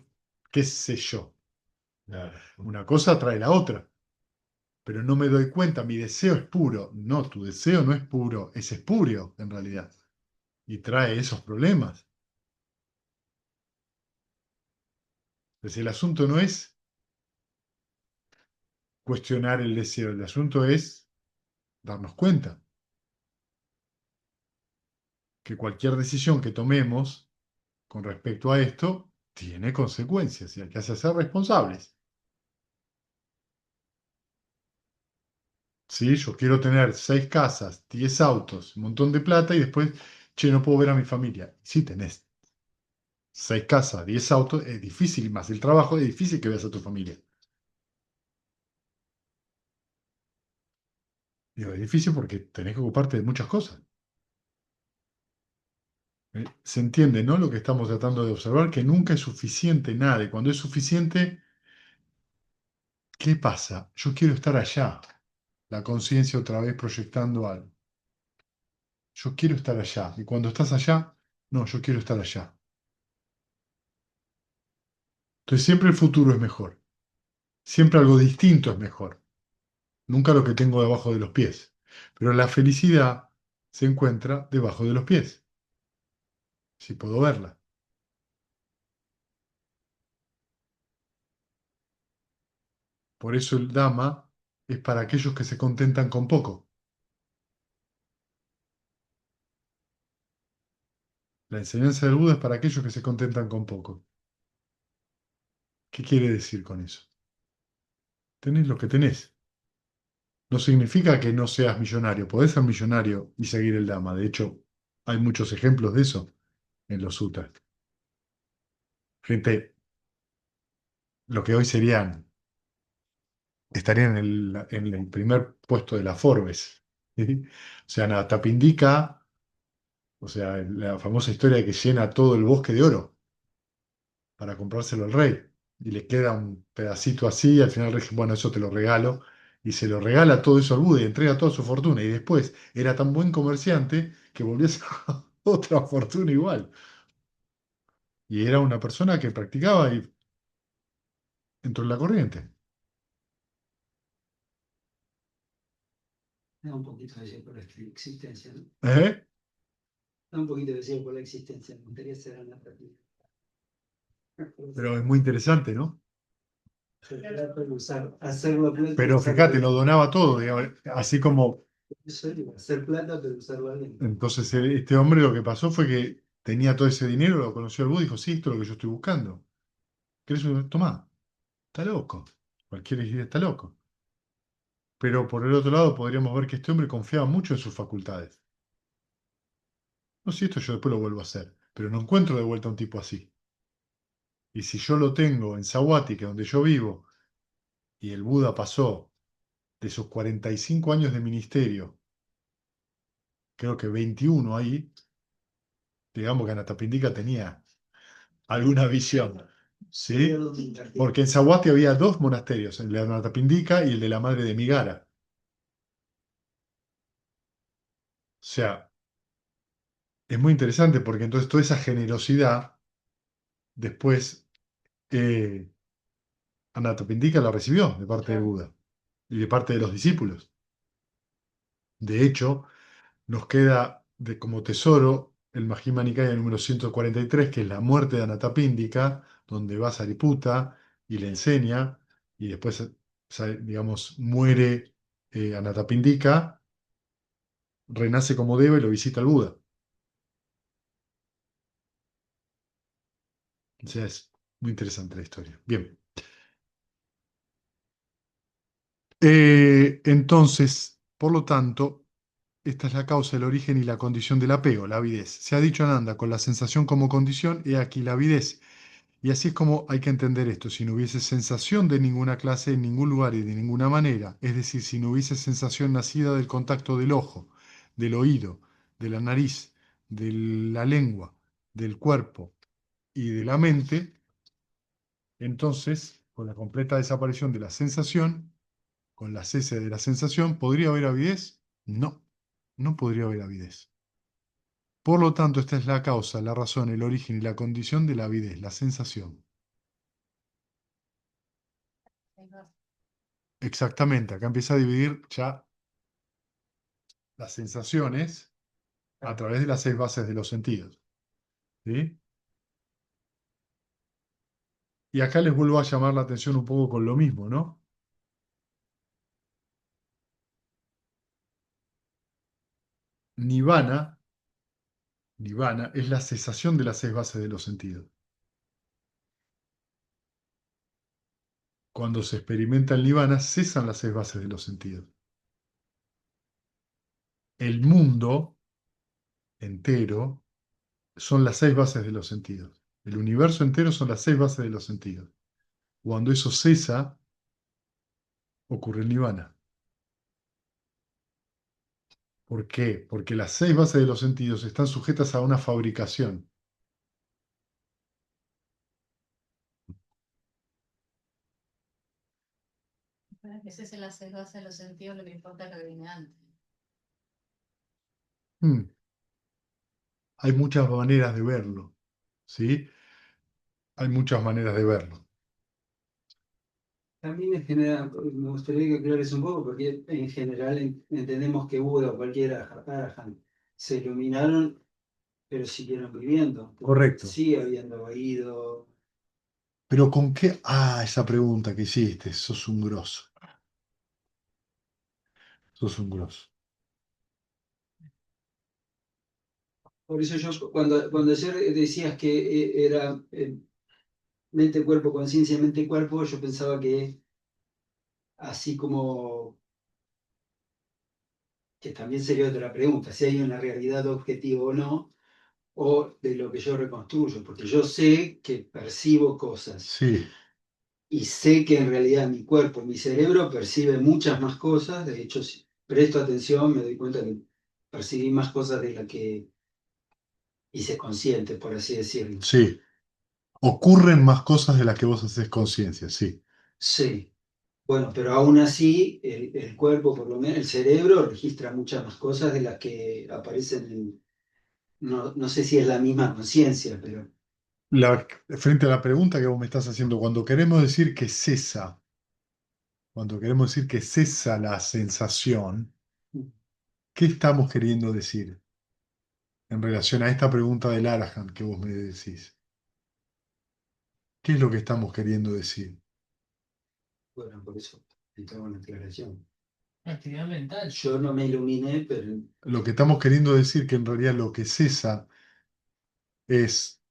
qué sé yo. Una cosa trae la otra, pero no me doy cuenta, mi deseo es puro. No, tu deseo no es puro, es espurio en realidad. Y trae esos problemas. Entonces el asunto no es cuestionar el deseo, el asunto es darnos cuenta que cualquier decisión que tomemos con respecto a esto tiene consecuencias y hay que hacerse responsables. ¿Sí? Yo quiero tener 6 casas, 10 autos, un montón de plata y después, che, no puedo ver a mi familia. Sí, tenés 6 casas, 10 autos, es difícil, más el trabajo, es difícil que veas a tu familia. Digo, es difícil porque tenés que ocuparte de muchas cosas. Se entiende, ¿no? Lo que estamos tratando de observar, que nunca es suficiente nada. Y cuando es suficiente, ¿qué pasa? Yo quiero estar allá. La conciencia otra vez proyectando algo. Yo quiero estar allá. Y cuando estás allá, no, yo quiero estar allá. Entonces siempre el futuro es mejor. Siempre algo distinto es mejor. nunca lo que tengo debajo de los pies. Pero la felicidad se encuentra debajo de los pies, si puedo verla. Por eso el Dhamma es para aquellos que se contentan con poco. La enseñanza del Buda es para aquellos que se contentan con poco. ¿Qué quiere decir con eso? Tenés lo que tenés. No significa que no seas millonario. Podés ser millonario y seguir el Dhamma. De hecho, hay muchos ejemplos de eso en los sutras. Gente, lo que hoy estarían en el primer puesto de la Forbes. ¿Sí? O sea, Natapindika, o sea, la famosa historia de que llena todo el bosque de oro para comprárselo al rey. Y le queda un pedacito así, y al final el rey dice, bueno, eso te lo regalo. Y se lo regala todo eso al Buda y entrega toda su fortuna. Y después era tan buen comerciante que volvió a hacer otra fortuna igual. Y era una persona que practicaba y entró en la corriente. Da un poquito de deseo por la existencia, ¿no? ¿Eh? Da un poquito de deseo por la existencia. Me gustaría ser analfabeta. Pero es muy interesante, ¿no? Hacer plata y hacerlo plata y Pero usarlo fíjate, lo bien. donaba todo, digamos, así como. Eso digo, hacer plata pero usarlo bien. Entonces este hombre lo que pasó fue que tenía todo ese dinero, lo conoció al Buda y dijo, sí, esto es lo que yo estoy buscando. ¿Querés un tomá? Está loco. Cualquier idea está loco. Pero por el otro lado podríamos ver que este hombre confiaba mucho en sus facultades. No, si esto yo después lo vuelvo a hacer, pero no encuentro de vuelta a un tipo así. Y si yo lo tengo en Sahuati, que es donde yo vivo, y el Buda pasó de sus 45 años de ministerio, creo que 21 ahí, digamos que Anatapindika tenía alguna visión. ¿Sí? Porque en Sahuati había dos monasterios, el de Anatapindika y el de la madre de Migara. O sea, es muy interesante porque entonces toda esa generosidad después eh, Anatapindika la recibió de parte de Buda y de parte de los discípulos. De hecho, nos queda como tesoro el Majjhima Nikaya número 143, que es la muerte de Anatapindika, donde va Sariputta y le enseña, y después, digamos, muere Anatapindika, renace como Deva y lo visita el Buda. O sea, es muy interesante la historia. Bien. Entonces, por lo tanto, esta es la causa, el origen y la condición del apego, la avidez. Se ha dicho Ananda, con la sensación como condición, he aquí la avidez. Y así es como hay que entender esto. Si no hubiese sensación de ninguna clase en ningún lugar y de ninguna manera, es decir, si no hubiese sensación nacida del contacto del ojo, del oído, de la nariz, de la lengua, del cuerpo y de la mente, entonces, con la completa desaparición de la sensación, con la cese de la sensación, ¿podría haber avidez? No, no podría haber avidez. Por lo tanto, esta es la causa, la razón, el origen y la condición de la avidez, la sensación. Exactamente, acá empieza a dividir ya las sensaciones a través de las 6 bases de los sentidos. ¿Sí? Y acá les vuelvo a llamar la atención un poco con lo mismo, ¿no? Nirvana, nirvana es la cesación de las 6 bases de los sentidos. Cuando se experimenta el nirvana, cesan las 6 bases de los sentidos. El mundo entero son las 6 bases de los sentidos. El universo entero son las 6 bases de los sentidos. Cuando eso cesa, ocurre el nirvana. ¿Por qué? Porque las 6 bases de los sentidos están sujetas a una fabricación. Ese es el base de los sentidos, lo que importa es lo que viene antes. Hmm, Hay muchas maneras de verlo, ¿sí? Hay muchas maneras de verlo. También en general, me gustaría que aclares un poco, porque en general entendemos que Buda o cualquier Arahant se iluminaron, pero siguieron viviendo. Correcto. Sigue habiendo oído. Pero ¿con qué? Ah, esa pregunta que hiciste, sos un grosso. Sos un grosso. Por eso yo, cuando ayer decías que era mente, cuerpo, conciencia, mente, cuerpo, yo pensaba que así como, que también sería otra pregunta, si hay una realidad objetiva o no, o de lo que yo reconstruyo, porque yo sé que percibo cosas Sí, y sé que en realidad mi cuerpo, mi cerebro percibe muchas más cosas. De hecho, si presto atención, me doy cuenta que percibí más cosas de las que hice consciente, por así decirlo. sí. Ocurren más cosas de las que vos haces conciencia, sí. Sí. Bueno, pero aún así el cuerpo, por lo menos el cerebro, registra muchas más cosas de las que aparecen en, no, no sé si es la misma conciencia, pero Frente a la pregunta que vos me estás haciendo, cuando queremos decir que cesa la sensación, ¿qué estamos queriendo decir en relación a esta pregunta del Arahant que vos me decís? ¿Qué es lo que estamos queriendo decir? bueno, por eso necesitaba una aclaración. Actividad mental. Yo no me iluminé, pero Lo que estamos queriendo decir que en realidad lo que cesa es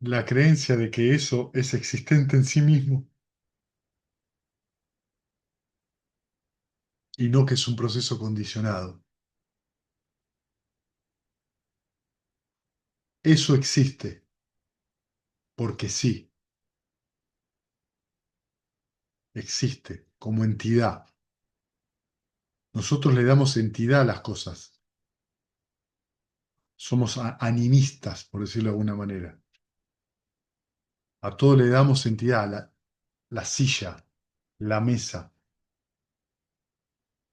la creencia de que eso es existente en sí mismo y no que es un proceso condicionado. Eso existe porque sí, existe como entidad. Nosotros le damos entidad a las cosas. Somos animistas, por decirlo de alguna manera. A todo le damos entidad, la silla, la mesa.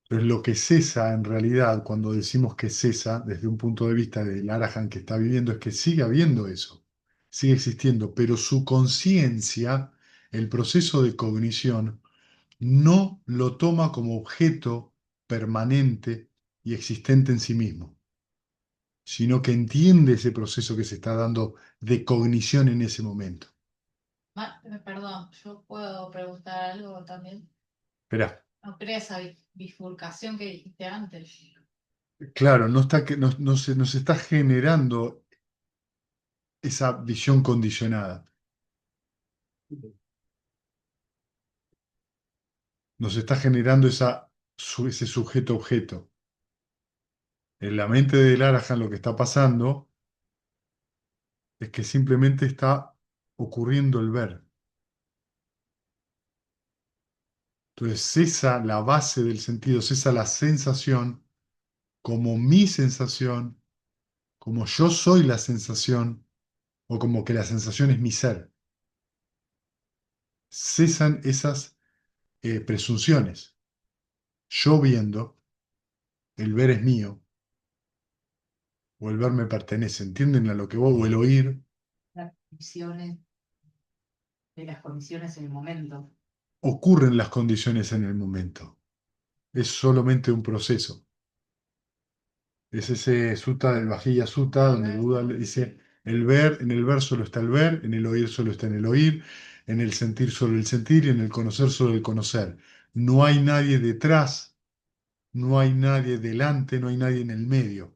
Pero lo que cesa en realidad, cuando decimos que cesa, desde un punto de vista del Arahant que está viviendo, es que sigue habiendo eso, sigue existiendo, pero su conciencia, el proceso de cognición, no lo toma como objeto permanente y existente en sí mismo, sino que entiende ese proceso que se está dando de cognición en ese momento. Perdón, yo puedo preguntar algo también. Esperá, ¿No crees esa bifurcación que dijiste antes? claro, no está, no se está generando esa visión condicionada. Nos está generando ese sujeto-objeto. En la mente de Larajan lo que está pasando es que simplemente está ocurriendo el ver. Entonces cesa la base del sentido, cesa la sensación como mi sensación, como yo soy la sensación o como que la sensación es mi ser. Cesan esas presunciones. Yo viendo, el ver es mío o el ver me pertenece. ¿Entienden a lo que voy? O el oír. Las condiciones de las condiciones en el momento. Ocurren las condiciones en el momento. Es solamente un proceso. Es ese sutta del Vajilla Sutta donde el Buda le dice, el ver, en el ver solo está el ver, en el oír solo está en el oír, en el sentir solo el sentir y en el conocer solo el conocer. No hay nadie detrás, no hay nadie delante, no hay nadie en el medio.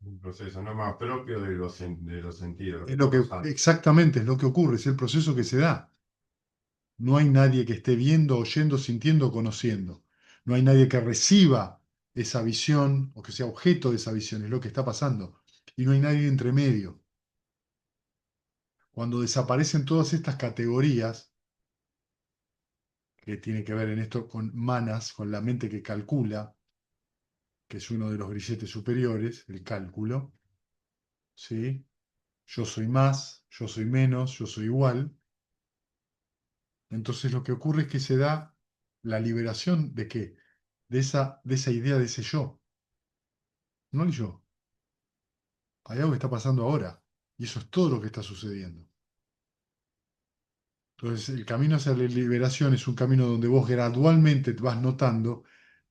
Un proceso no más propio de los sentidos. Es lo que exactamente es lo que ocurre, es el proceso que se da. No hay nadie que esté viendo, oyendo, sintiendo o conociendo. No hay nadie que reciba esa visión o que sea objeto de esa visión. Es lo que está pasando. Y no hay nadie entre medio. Cuando desaparecen todas estas categorías, que tiene que ver en esto con manas, con la mente que calcula, que es uno de los grilletes superiores, el cálculo, ¿sí? Yo soy más, yo soy menos, yo soy igual. Entonces lo que ocurre es que se da la liberación ¿de qué? De esa idea de ese yo. No el yo. Hay algo que está pasando ahora. Y eso es todo lo que está sucediendo. Entonces, el camino hacia la liberación es un camino donde vos gradualmente te vas notando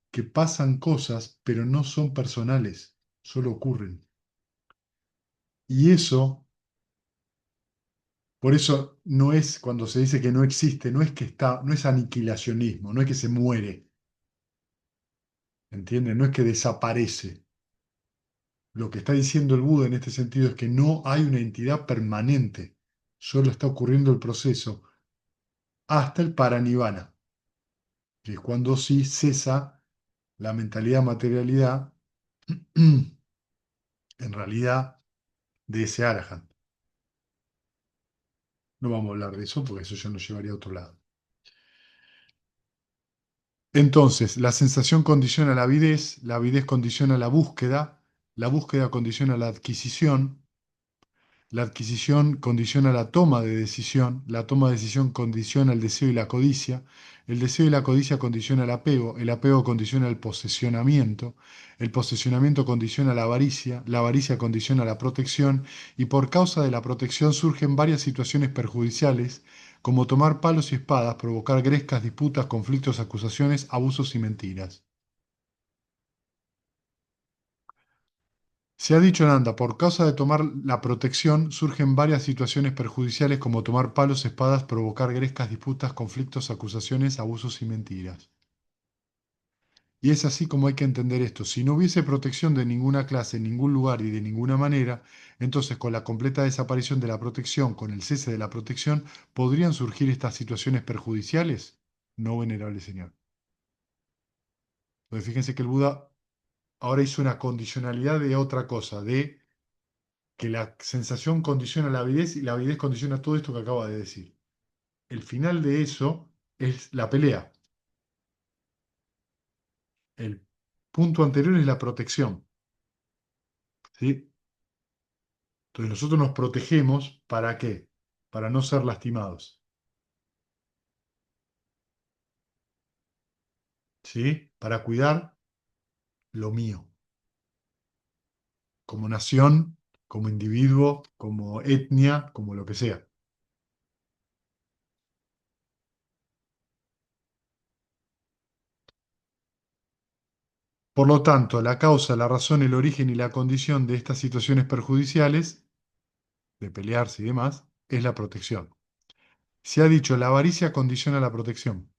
que pasan cosas, pero no son personales, solo ocurren. Y eso, por eso no es cuando se dice que no existe, no es que está, no es aniquilacionismo, no es que se muere, ¿entienden? No es que desaparece. Lo que está diciendo el Buda en este sentido es que no hay una entidad permanente, solo está ocurriendo el proceso hasta el paranirvana, que es cuando sí cesa la mentalidad materialidad en realidad de ese arahant. No vamos a hablar de eso porque eso ya nos llevaría a otro lado. Entonces, la sensación condiciona la avidez condiciona la búsqueda condiciona la adquisición condiciona la toma de decisión condiciona el deseo y la codicia, el deseo y la codicia condiciona el apego condiciona el posesionamiento condiciona la avaricia condiciona la protección, y por causa de la protección surgen varias situaciones perjudiciales, como tomar palos y espadas, provocar grescas, disputas, conflictos, acusaciones, abusos y mentiras. Se ha dicho, Nanda, por causa de tomar la protección surgen varias situaciones perjudiciales como tomar palos, espadas, provocar grescas, disputas, conflictos, acusaciones, abusos y mentiras. Y es así como hay que entender esto. Si no hubiese protección de ninguna clase, en ningún lugar y de ninguna manera, entonces con la completa desaparición de la protección, con el cese de la protección, ¿podrían surgir estas situaciones perjudiciales? No, venerable señor. Entonces fíjense que el Buda ahora hizo una condicionalidad de otra cosa, de que la sensación condiciona la avidez y la avidez condiciona todo esto que acaba de decir. El final de eso es la pelea. El punto anterior es la protección. ¿Sí? Entonces nosotros nos protegemos, ¿para qué? Para no ser lastimados. ¿Sí? Para cuidar lo mío, como nación, como individuo, como etnia, como lo que sea. Por lo tanto, la causa, la razón, el origen y la condición de estas situaciones perjudiciales, de pelearse y demás, es la protección. Se ha dicho, la avaricia condiciona la protección.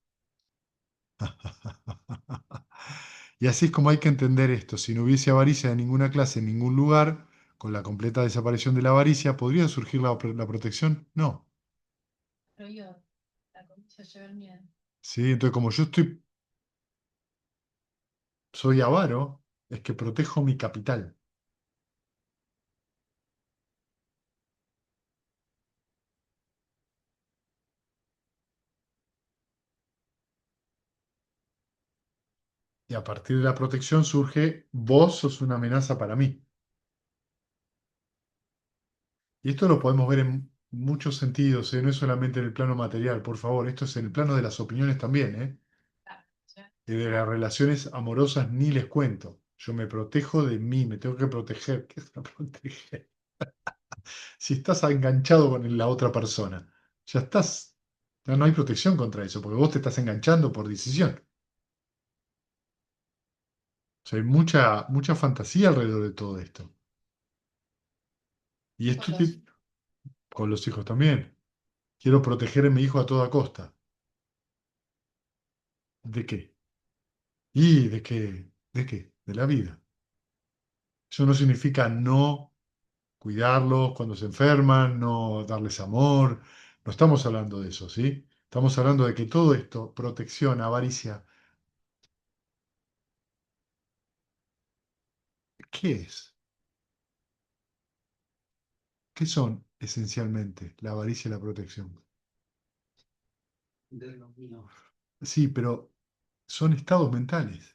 Y así es como hay que entender esto. Si no hubiese avaricia de ninguna clase en ningún lugar, con la completa desaparición de la avaricia, ¿podría surgir la protección? No. Pero yo, la codicia lleva el miedo. ¿Sí? Entonces, como yo soy avaro, es que protejo mi capital. Y a partir de la protección surge, vos sos una amenaza para mí. Y esto lo podemos ver en muchos sentidos, ¿eh? No es solamente en el plano material, por favor, esto es en el plano de las opiniones también, ¿eh? Claro, ya. Y de las relaciones amorosas ni les cuento. Yo me protejo de mí, me tengo que proteger. ¿Qué es la proteger? Si estás enganchado con la otra persona, ya estás, ya no hay protección contra eso, porque vos te estás enganchando por decisión. O sea, hay mucha fantasía alrededor de todo esto. Y Con esto los, con los hijos también. Quiero proteger a mi hijo a toda costa. ¿De qué? ¿Y de qué? ¿De qué? De la vida. Eso no significa no cuidarlos cuando se enferman, no darles amor. No estamos hablando de eso, ¿sí? Estamos hablando de que todo esto, protección, avaricia, ¿qué es? ¿Qué son esencialmente la avaricia y la protección? De lo mío. Sí, pero son estados mentales,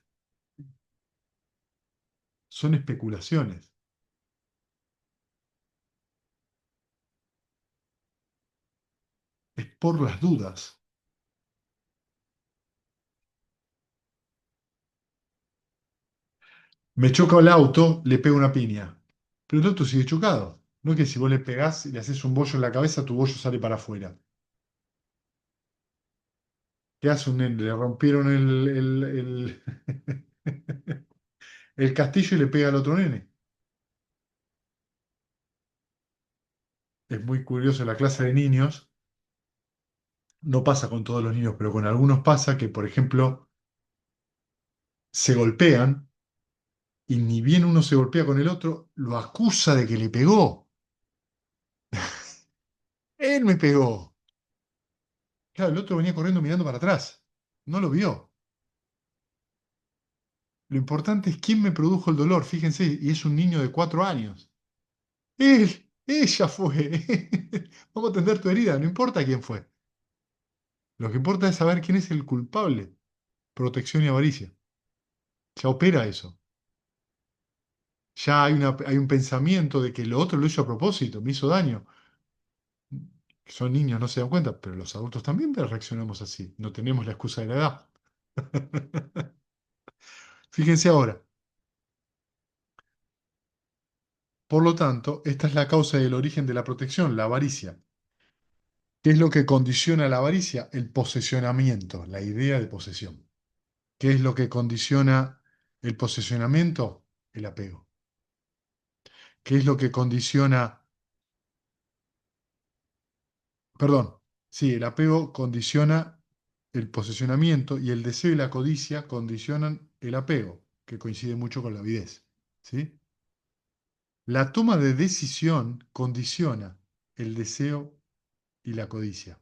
son especulaciones, es por las dudas. Me choca el auto, le pego una piña, pero el auto sigue chocado. No es que si vos le pegás y le haces un bollo en la cabeza, tu bollo sale para afuera. ¿Qué hace un nene? Le rompieron el castillo y le pega al otro nene. Es muy curioso la clase de niños. No pasa con todos los niños, pero con algunos pasa que, por ejemplo, se golpean y ni bien uno se golpea con el otro, lo acusa de que le pegó. Él me pegó. Claro, el otro venía corriendo mirando para atrás. No lo vio. Lo importante es quién me produjo el dolor, fíjense, y es un niño de 4 años. Ella fue. Vamos a atender tu herida, no importa quién fue. Lo que importa es saber quién es el culpable. Protección y avaricia. Ya opera eso. Ya hay un pensamiento de que lo otro lo hizo a propósito, me hizo daño. Son niños, no se dan cuenta, pero los adultos también reaccionamos así. No tenemos la excusa de la edad. Fíjense ahora. Por lo tanto, esta es la causa y el origen de la protección, la avaricia. ¿Qué es lo que condiciona la avaricia? El posesionamiento, la idea de posesión. ¿Qué es lo que condiciona el posesionamiento? El apego. ¿Qué es lo que condiciona, perdón, sí, el apego condiciona el posesionamiento y el deseo y la codicia condicionan el apego, que coincide mucho con la avidez, ¿sí? La toma de decisión condiciona el deseo y la codicia.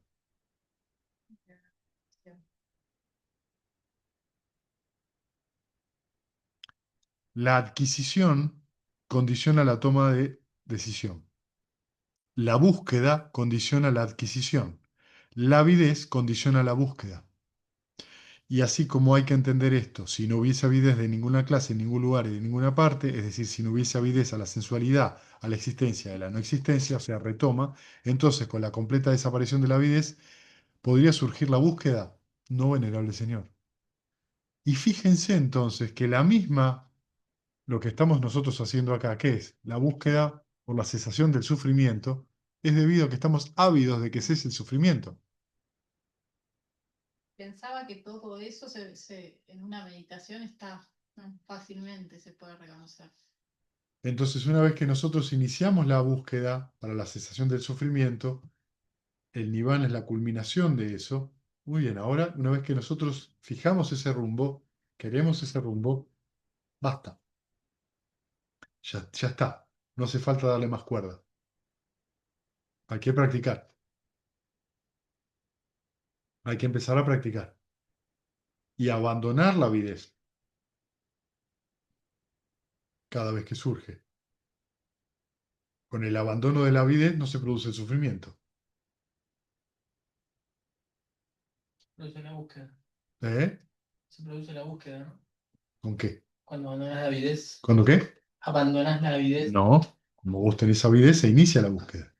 La adquisición condiciona la toma de decisión. La búsqueda condiciona la adquisición. La avidez condiciona la búsqueda. Y así como hay que entender esto, si no hubiese avidez de ninguna clase, en ningún lugar y de ninguna parte, es decir, si no hubiese avidez a la sensualidad, a la existencia, a la no existencia, o sea, retoma, entonces con la completa desaparición de la avidez, podría surgir la búsqueda, no venerable Señor. Y fíjense entonces que la misma, lo que estamos nosotros haciendo acá, que es la búsqueda por la cesación del sufrimiento, es debido a que estamos ávidos de que cese el sufrimiento. Pensaba que todo eso en una meditación está fácilmente, se puede reconocer. Entonces, una vez que nosotros iniciamos la búsqueda para la cesación del sufrimiento, el nirvana es la culminación de eso. Muy bien, ahora, una vez que nosotros fijamos ese rumbo, queremos ese rumbo, basta, ya está. No hace falta darle más cuerda. Hay que practicar. Hay que empezar a practicar. Y abandonar la avidez cada vez que surge. Con el abandono de la avidez no se produce el sufrimiento. Produce la búsqueda. ¿Eh? Se produce la búsqueda, ¿no? ¿Con qué? Cuando abandonas la avidez. ¿Cuándo qué? Abandonas la avidez. No. Como vos tenés avidez, se inicia la búsqueda.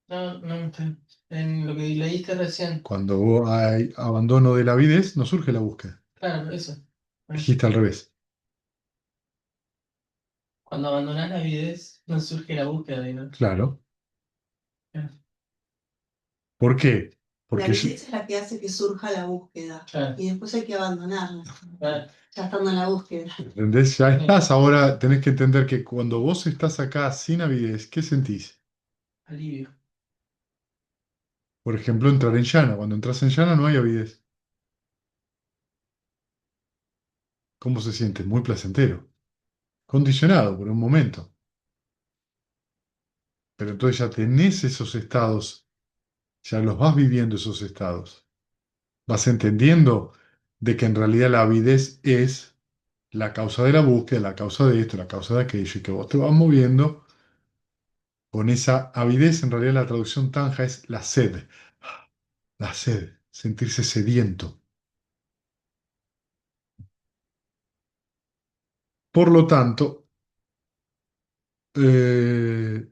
No, no, en lo que leíste recién. Cuando hay abandono de la avidez, no surge la búsqueda. Claro, eso. Dijiste al revés. Cuando abandonas la avidez, no surge la búsqueda, ¿no? Claro. Claro. ¿Por qué? La Porque avidez es la que hace que surja la búsqueda. Claro. Y después hay que abandonarla, Claro. ya estando en la búsqueda. ¿entendés? Ya estás, ahora tenés que entender que cuando vos estás acá sin avidez, ¿qué sentís? Alivio. Por ejemplo, entrar en llana. Cuando entras en llana no hay avidez. ¿Cómo se siente? Muy placentero. Condicionado por un momento. Pero entonces ya tenés esos estados, ya los vas viviendo esos estados. Vas entendiendo de que en realidad la avidez es la causa de la búsqueda, la causa de esto, la causa de aquello, y que vos te vas moviendo con esa avidez. En realidad la traducción tanja es la sed, sentirse sediento. Por lo tanto, eh,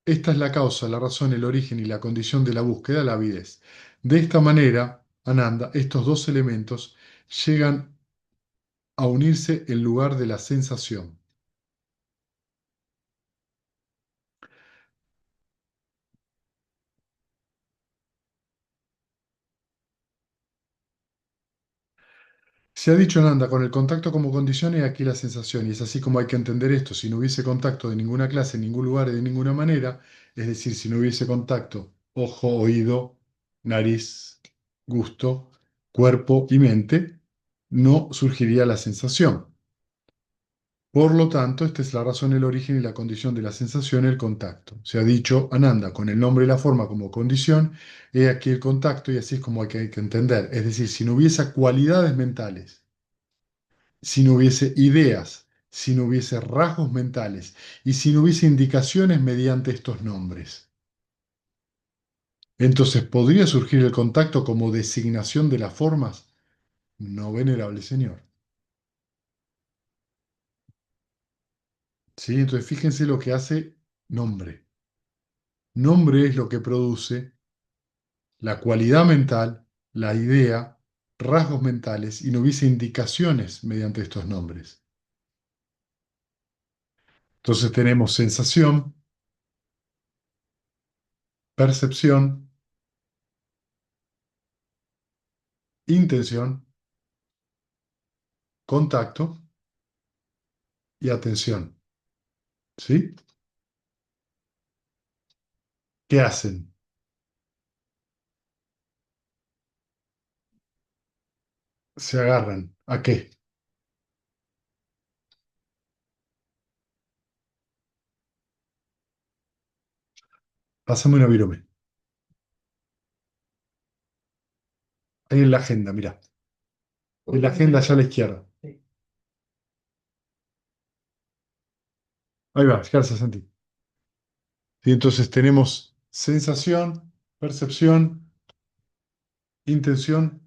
esta es la causa, la razón, el origen y la condición de la búsqueda, la avidez. De esta manera, Ananda, estos dos elementos llegan a unirse en lugar de la sensación. Se ha dicho, Nanda, con el contacto como condición y aquí la sensación, y es así como hay que entender esto. Si no hubiese contacto de ninguna clase, en ningún lugar y de ninguna manera, es decir, si no hubiese contacto, ojo, oído, nariz, gusto, cuerpo y mente, no surgiría la sensación. Por lo tanto, esta es la razón, el origen y la condición de la sensación, el contacto. Se ha dicho, Ananda, con el nombre y la forma como condición, he aquí el contacto y así es como hay que entender. Es decir, si no hubiese cualidades mentales, si no hubiese ideas, si no hubiese rasgos mentales y si no hubiese indicaciones mediante estos nombres. Entonces, ¿podría surgir el contacto como designación de las formas? No, venerable señor. ¿Sí? Entonces, fíjense lo que hace nombre. Nombre es lo que produce la cualidad mental, la idea, rasgos mentales y no hubiese indicaciones mediante estos nombres. Entonces tenemos sensación, percepción, intención, contacto y atención. ¿Sí? ¿Qué hacen? Se agarran. ¿A qué? Pásame una virome. Ahí en la agenda, mira. En la agenda allá a la izquierda. Ahí va, gracias, Santi. Y entonces tenemos sensación, percepción, intención,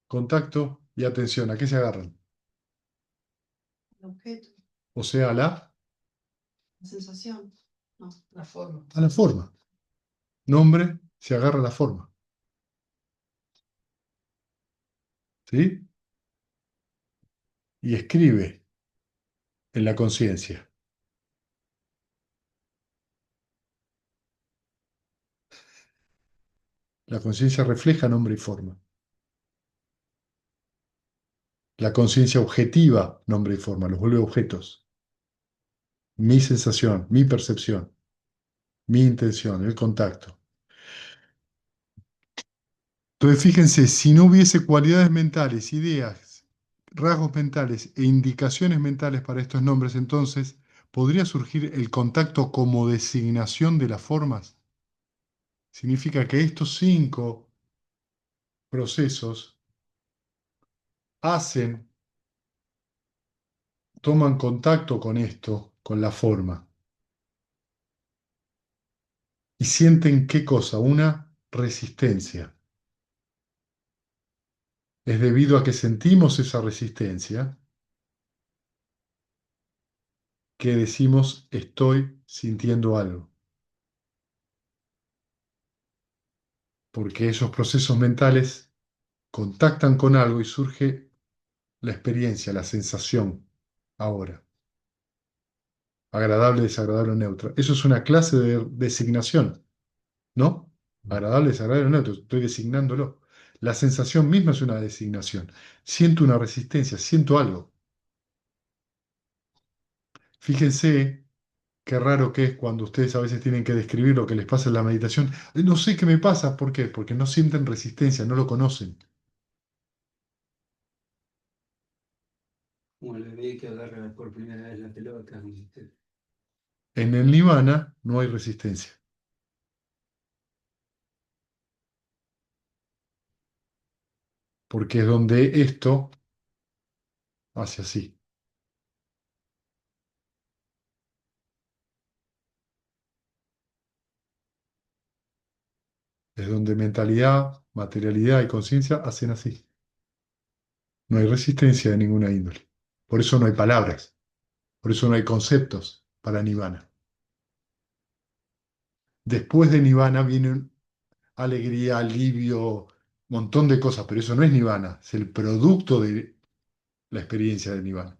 contacto y atención. ¿A qué se agarran? El objeto, O sea, la sensación. No. La forma. a la forma. Nombre se agarra a la forma. ¿Sí? Y escribe en la conciencia. La conciencia refleja nombre y forma. La conciencia objetiva nombre y forma, los vuelve objetos. Mi sensación, mi percepción, mi intención, el contacto. Entonces, fíjense, si no hubiese cualidades mentales, ideas, rasgos mentales e indicaciones mentales para estos nombres, entonces, ¿podría surgir el contacto como designación de las formas? Significa que estos 5 procesos hacen, toman contacto con esto, con la forma, y sienten qué cosa, una resistencia. Es debido a que sentimos esa resistencia que decimos estoy sintiendo algo, porque esos procesos mentales contactan con algo y surge la experiencia, la sensación, ahora, agradable, desagradable o neutra. Eso es una clase de designación, ¿no? Agradable, desagradable o neutro, estoy designándolo. La sensación misma es una designación. Siento una resistencia, siento algo. Fíjense qué raro que es cuando ustedes a veces tienen que describir lo que les pasa en la meditación. No sé qué me pasa, ¿por qué? Porque no sienten resistencia, no lo conocen. Como el bebé que agarra por primera vez la pelota, ¿viste? En el nirvana no hay resistencia, porque es donde esto hace así. Es donde mentalidad, materialidad y conciencia hacen así. No hay resistencia de ninguna índole. Por eso no hay palabras, por eso no hay conceptos para nirvana. Después de nirvana vienen alegría, alivio, montón de cosas, pero eso no es nirvana, es el producto de la experiencia de nirvana.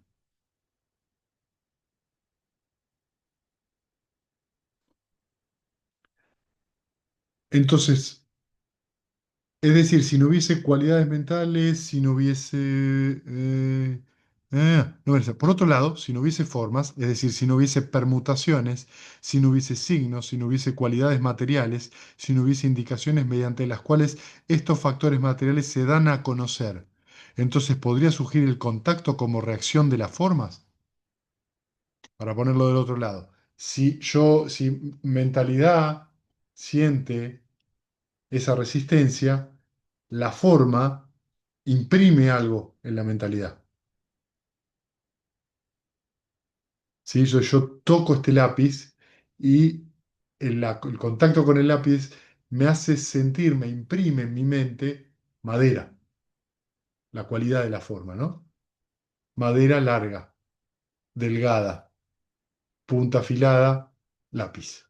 Entonces, Es decir, si no hubiese cualidades mentales, si no hubiese... no, por otro lado, si no hubiese formas, es decir, si no hubiese permutaciones, si no hubiese signos, si no hubiese cualidades materiales, si no hubiese indicaciones mediante las cuales estos factores materiales se dan a conocer, entonces podría surgir el contacto como reacción de las formas, para ponerlo del otro lado. Si mentalidad siente esa resistencia, la forma imprime algo en la mentalidad. ¿Sí? Yo toco este lápiz y el contacto con el lápiz me hace sentir, me imprime en mi mente madera, la cualidad de la forma, ¿no? Madera larga, delgada, punta afilada, lápiz.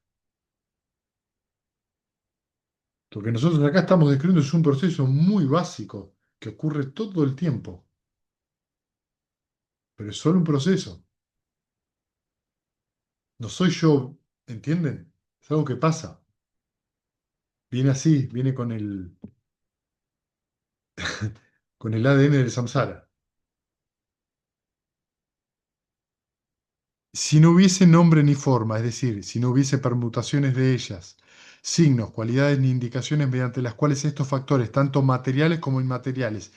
Lo que nosotros acá estamos describiendo es un proceso muy básico que ocurre todo el tiempo, pero es solo un proceso. No soy yo, ¿entienden? Es algo que pasa. Viene así, viene con el ADN del samsara. Si no hubiese nombre ni forma, es decir, si no hubiese permutaciones de ellas, signos, cualidades ni indicaciones mediante las cuales estos factores, tanto materiales como inmateriales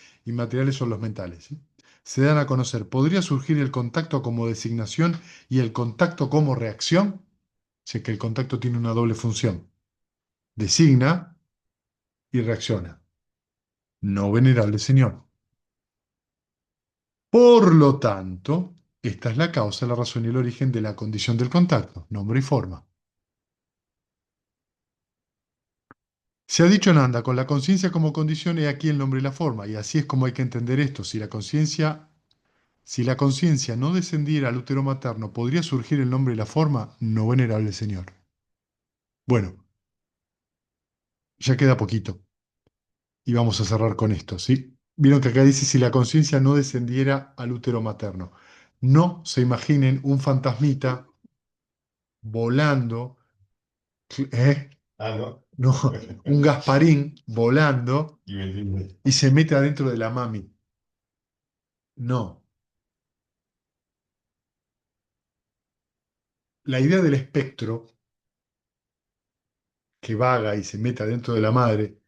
son los mentales, ¿sí? Se dan a conocer, ¿podría surgir el contacto como designación y el contacto como reacción? Sé que el contacto tiene una doble función. Designa y reacciona. No, venerable señor. Por lo tanto, esta es la causa, la razón y el origen de la condición del contacto, nombre y forma. Se ha dicho Nanda, con la conciencia como condición, he aquí el nombre y la forma, y así es como hay que entender esto. Si la conciencia no descendiera al útero materno, ¿podría surgir el nombre y la forma? No, venerable señor. Bueno, ya queda poquito, y vamos a cerrar con esto, ¿sí? Vieron que acá dice si la conciencia no descendiera al útero materno. No se imaginen un fantasmita volando, ¿eh? Ah, no. No, un Gasparín volando Y me entiende. y se mete adentro de la mami. No. La idea del espectro que vaga y se mete adentro de la madre,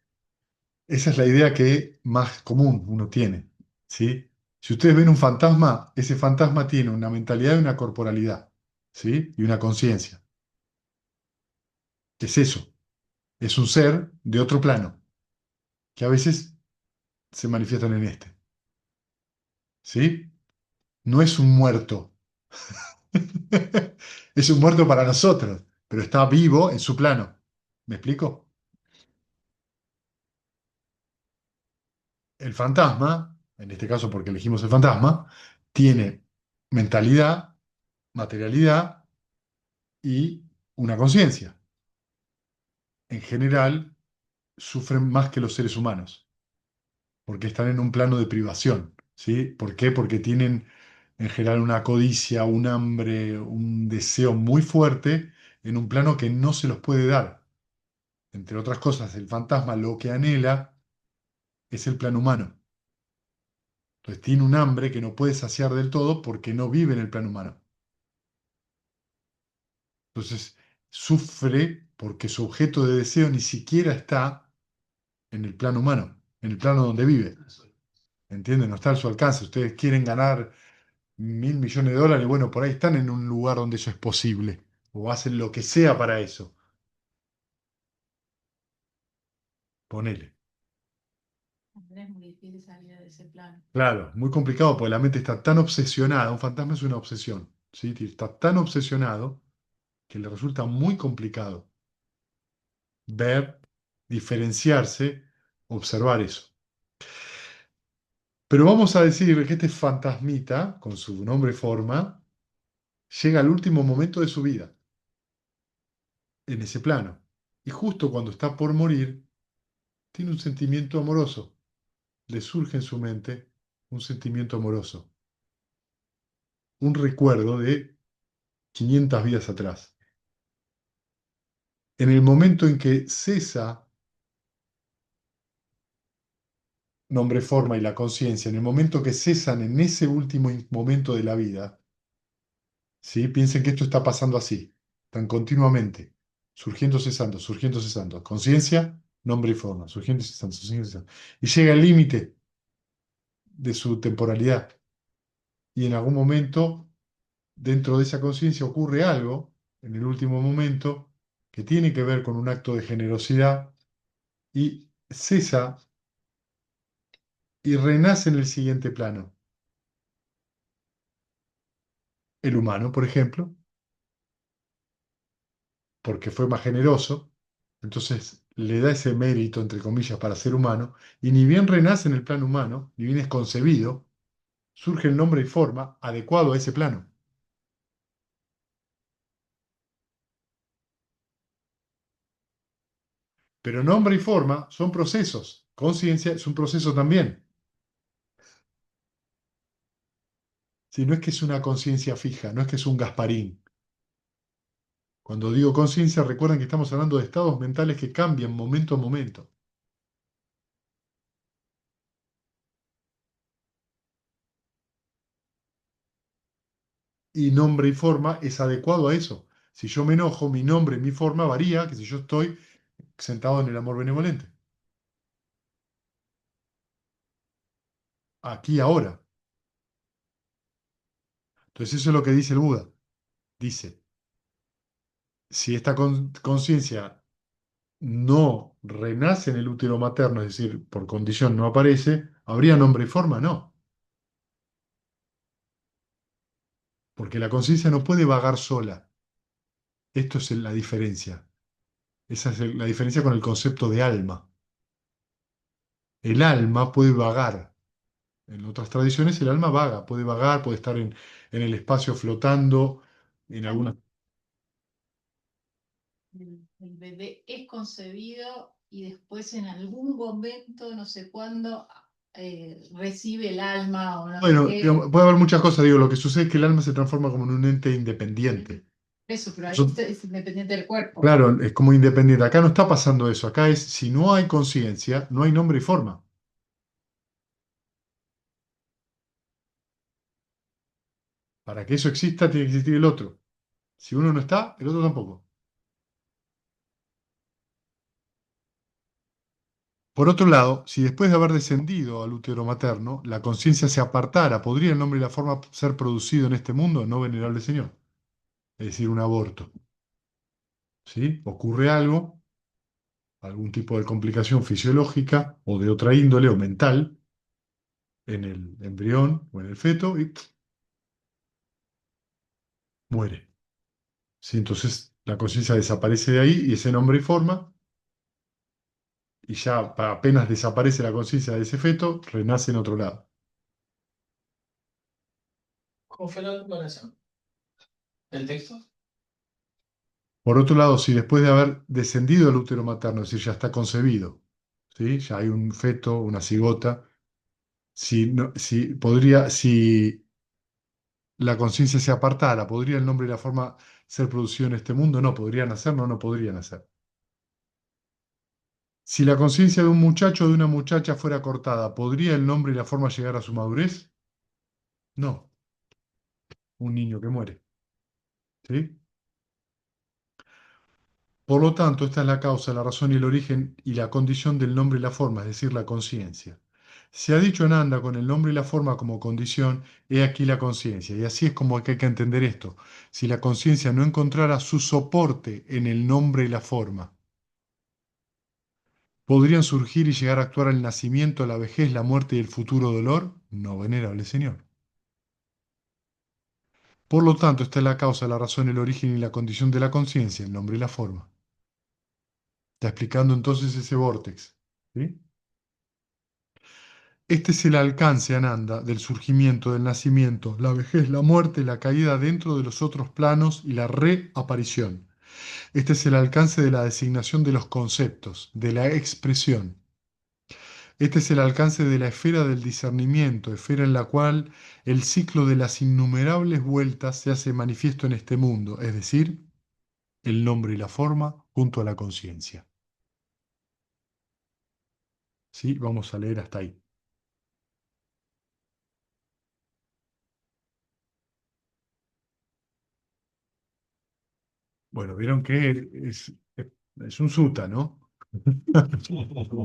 esa es la idea que más común uno tiene, ¿sí? Si ustedes ven un fantasma, ese fantasma tiene una mentalidad y una corporalidad, ¿sí? Y una conciencia. ¿Qué es eso? Es un ser de otro plano, que a veces se manifiestan en este, ¿sí? No es un muerto. Es un muerto para nosotros, pero está vivo en su plano. ¿Me explico? El fantasma, en este caso porque elegimos el fantasma, tiene mentalidad, materialidad y una conciencia. En general, sufren más que los seres humanos, porque están en un plano de privación, ¿sí? ¿Por qué? Porque tienen en general una codicia, un hambre, un deseo muy fuerte en un plano que no se los puede dar. Entre otras cosas, el fantasma lo que anhela es el plano humano. Entonces tiene un hambre que no puede saciar del todo porque no vive en el plano humano. Entonces sufre porque su objeto de deseo ni siquiera está en el plano humano, en el plano donde vive. ¿Entienden? No está a su alcance. Ustedes quieren ganar 1.000 millones de dólares, bueno, por ahí están en un lugar donde eso es posible. O hacen lo que sea para eso. Ponele. Es muy difícil salir de ese plano. Claro, muy complicado porque la mente está tan obsesionada. Un fantasma es una obsesión, ¿sí? Está tan obsesionado que le resulta muy complicado ver, diferenciarse, observar eso. Pero vamos a decir que este fantasmita, con su nombre y forma, llega al último momento de su vida, en ese plano. Y justo cuando está por morir, tiene un sentimiento amoroso. Le surge en su mente un sentimiento amoroso, un recuerdo de 500 vidas atrás. En el momento en que cesa nombre, forma y la conciencia, en el momento que cesan en ese último momento de la vida, ¿sí? Piensen que esto está pasando así, tan continuamente, surgiendo, cesando, surgiendo, cesando. Conciencia, nombre y forma, surgiendo, cesando, surgiendo, cesando. Y llega el límite de su temporalidad. Y en algún momento, dentro de esa conciencia, ocurre algo, en el último momento, que tiene que ver con un acto de generosidad y cesa y renace en el siguiente plano. El humano, por ejemplo, porque fue más generoso, entonces le da ese mérito, entre comillas, para ser humano, y ni bien renace en el plano humano, ni bien es concebido, surge el nombre y forma adecuado a ese plano. Pero nombre y forma son procesos, conciencia es un proceso también. Si no es que es una conciencia fija, no es que es un Gasparín. Cuando digo conciencia, recuerden que estamos hablando de estados mentales que cambian momento a momento. Y nombre y forma es adecuado a eso. Si yo me enojo, mi nombre y mi forma varía que si yo estoy sentado en el amor benevolente. Aquí, ahora. Entonces eso es lo que dice el Buda. Dice, si esta conciencia no renace en el útero materno, es decir, por condición no aparece, ¿habría nombre y forma? No. Porque la conciencia no puede vagar sola. Esto es la diferencia. Esa es la diferencia con el concepto de alma. El alma puede vagar. En otras tradiciones el alma vaga, puede vagar, puede estar en el espacio flotando, en algunas... El bebé es concebido y después en algún momento, no sé cuándo, recibe el alma o no sé Bueno, qué. digamos, puede haber muchas cosas, digo, lo que sucede es que el alma se transforma como en un ente independiente. Eso, pero ahí Eso, es independiente del cuerpo. claro, es como independiente. Acá no está pasando eso, acá es, si no hay conciencia, no hay nombre y forma. Para que eso exista, tiene que existir el otro. Si uno no está, el otro tampoco. Por otro lado, si después de haber descendido al útero materno, la conciencia se apartara, ¿podría el nombre y la forma ser producido en este mundo, no venerable Señor? Es decir, un aborto. ¿Sí? Ocurre algo, algún tipo de complicación fisiológica o de otra índole o mental en el embrión o en el feto y muere. ¿Sí? Entonces la conciencia desaparece de ahí y ese nombre y forma, y ya apenas desaparece la conciencia de ese feto, renace en otro lado. ¿Cómo fue la comparación? ¿El texto? Por otro lado, si después de haber descendido al útero materno, es decir, ya está concebido, ¿sí? Ya hay un feto, una cigota, si la conciencia se apartara, ¿podría el nombre y la forma ser producido en este mundo? No, ¿podría nacer? No, no podría nacer. Si la conciencia de un muchacho o de una muchacha fuera cortada, ¿podría el nombre y la forma llegar a su madurez? No, un niño que muere, ¿sí? Por lo tanto, esta es la causa, la razón y el origen y la condición del nombre y la forma, es decir, la conciencia. Se ha dicho Ananda con el nombre y la forma como condición, he aquí la conciencia. Y así es como que hay que entender esto. Si la conciencia no encontrara su soporte en el nombre y la forma, ¿podrían surgir y llegar a actuar el nacimiento, la vejez, la muerte y el futuro dolor? No, venerable Señor. Por lo tanto, esta es la causa, la razón, el origen y la condición de la conciencia, el nombre y la forma. Está explicando entonces ese vórtex. ¿Sí? Este es el alcance, Ananda, del surgimiento, del nacimiento, la vejez, la muerte, la caída dentro de los otros planos y la reaparición. Este es el alcance de la designación de los conceptos, de la expresión. Este es el alcance de la esfera del discernimiento, esfera en la cual el ciclo de las innumerables vueltas se hace manifiesto en este mundo, es decir, el nombre y la forma junto a la conciencia. ¿Sí? Vamos a leer hasta ahí. Bueno, vieron que es un sutta, ¿no?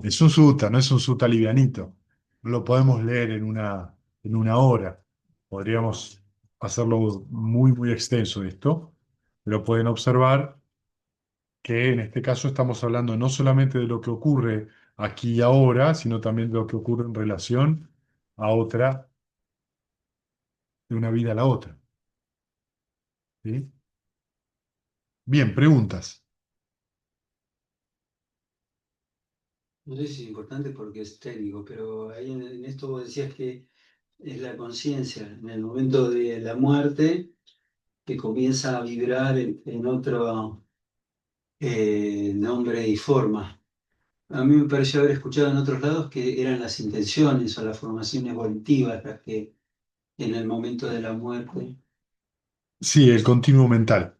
Es un sutta, no es un sutta livianito. No lo podemos leer en una hora. Podríamos hacerlo muy, muy extenso esto. Lo pueden observar que en este caso estamos hablando no solamente de lo que ocurre aquí y ahora, sino también de lo que ocurre en relación a otra, de una vida a la otra. ¿Sí? Bien, preguntas. No sé si es importante porque es técnico, pero ahí en esto vos decías que es la conciencia en el momento de la muerte que comienza a vibrar en otro nombre y forma. A mí me pareció haber escuchado en otros lados que eran las intenciones o las formaciones volitivas las que en el momento de la muerte. Sí, el continuo mental.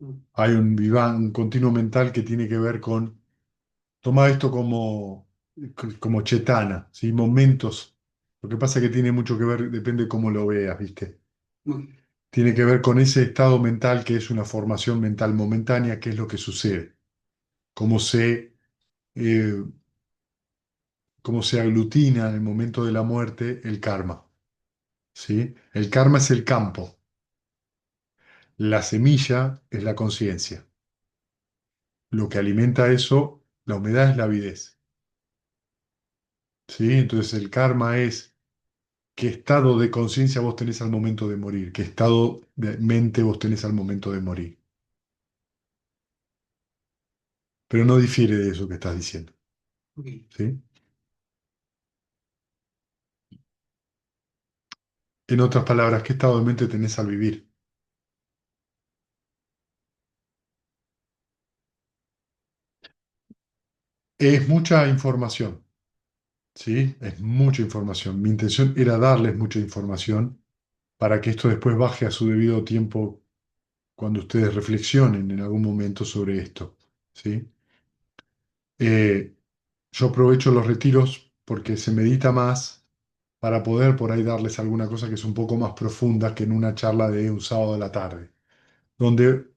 Mm, Hay un continuo mental que tiene que ver con, toma esto como chetana, ¿sí? Momentos. Lo que pasa es que tiene mucho que ver, depende cómo lo veas, ¿viste? muy- Tiene que ver con ese estado mental que es una formación mental momentánea, que es lo que sucede, cómo se, eh, cómo se aglutina en el momento de la muerte el karma, ¿sí? El karma es el campo, la semilla es la conciencia. Lo que alimenta eso, la humedad es la avidez, ¿sí? Entonces el karma es qué estado de conciencia vos tenés al momento de morir, qué estado de mente vos tenés al momento de morir. Pero no difiere de eso que estás diciendo, ok. ¿sí? En otras palabras, ¿qué estado de mente tenés al vivir? Es mucha información, ¿sí? Es mucha información. Mi intención era darles mucha información para que esto después baje a su debido tiempo cuando ustedes reflexionen en algún momento sobre esto, ¿sí? Eh, yo aprovecho los retiros porque se medita más para poder por ahí darles alguna cosa que es un poco más profunda que en una charla de un sábado de la tarde, donde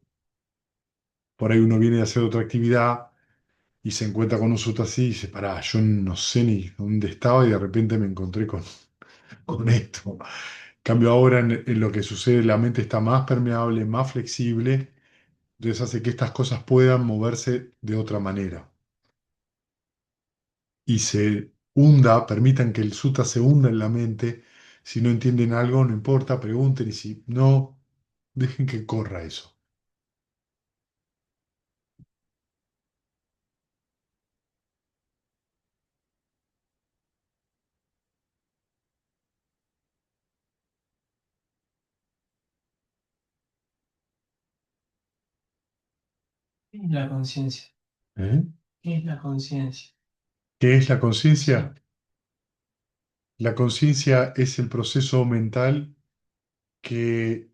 por ahí uno viene a hacer otra actividad y se encuentra con un susto así y dice, pará, yo no sé ni dónde estaba y de repente me encontré con esto. Cambio ahora en lo que sucede, la mente está más permeable, más flexible, entonces hace que estas cosas puedan moverse de otra manera y se hunda, permitan que el sutta se hunda en la mente. Si no entienden algo, no importa, pregunten y si no, dejen que corra eso. ¿Qué es la conciencia? ¿Eh? ¿Qué es la conciencia? ¿Qué es la Sí. conciencia? La conciencia es el proceso mental que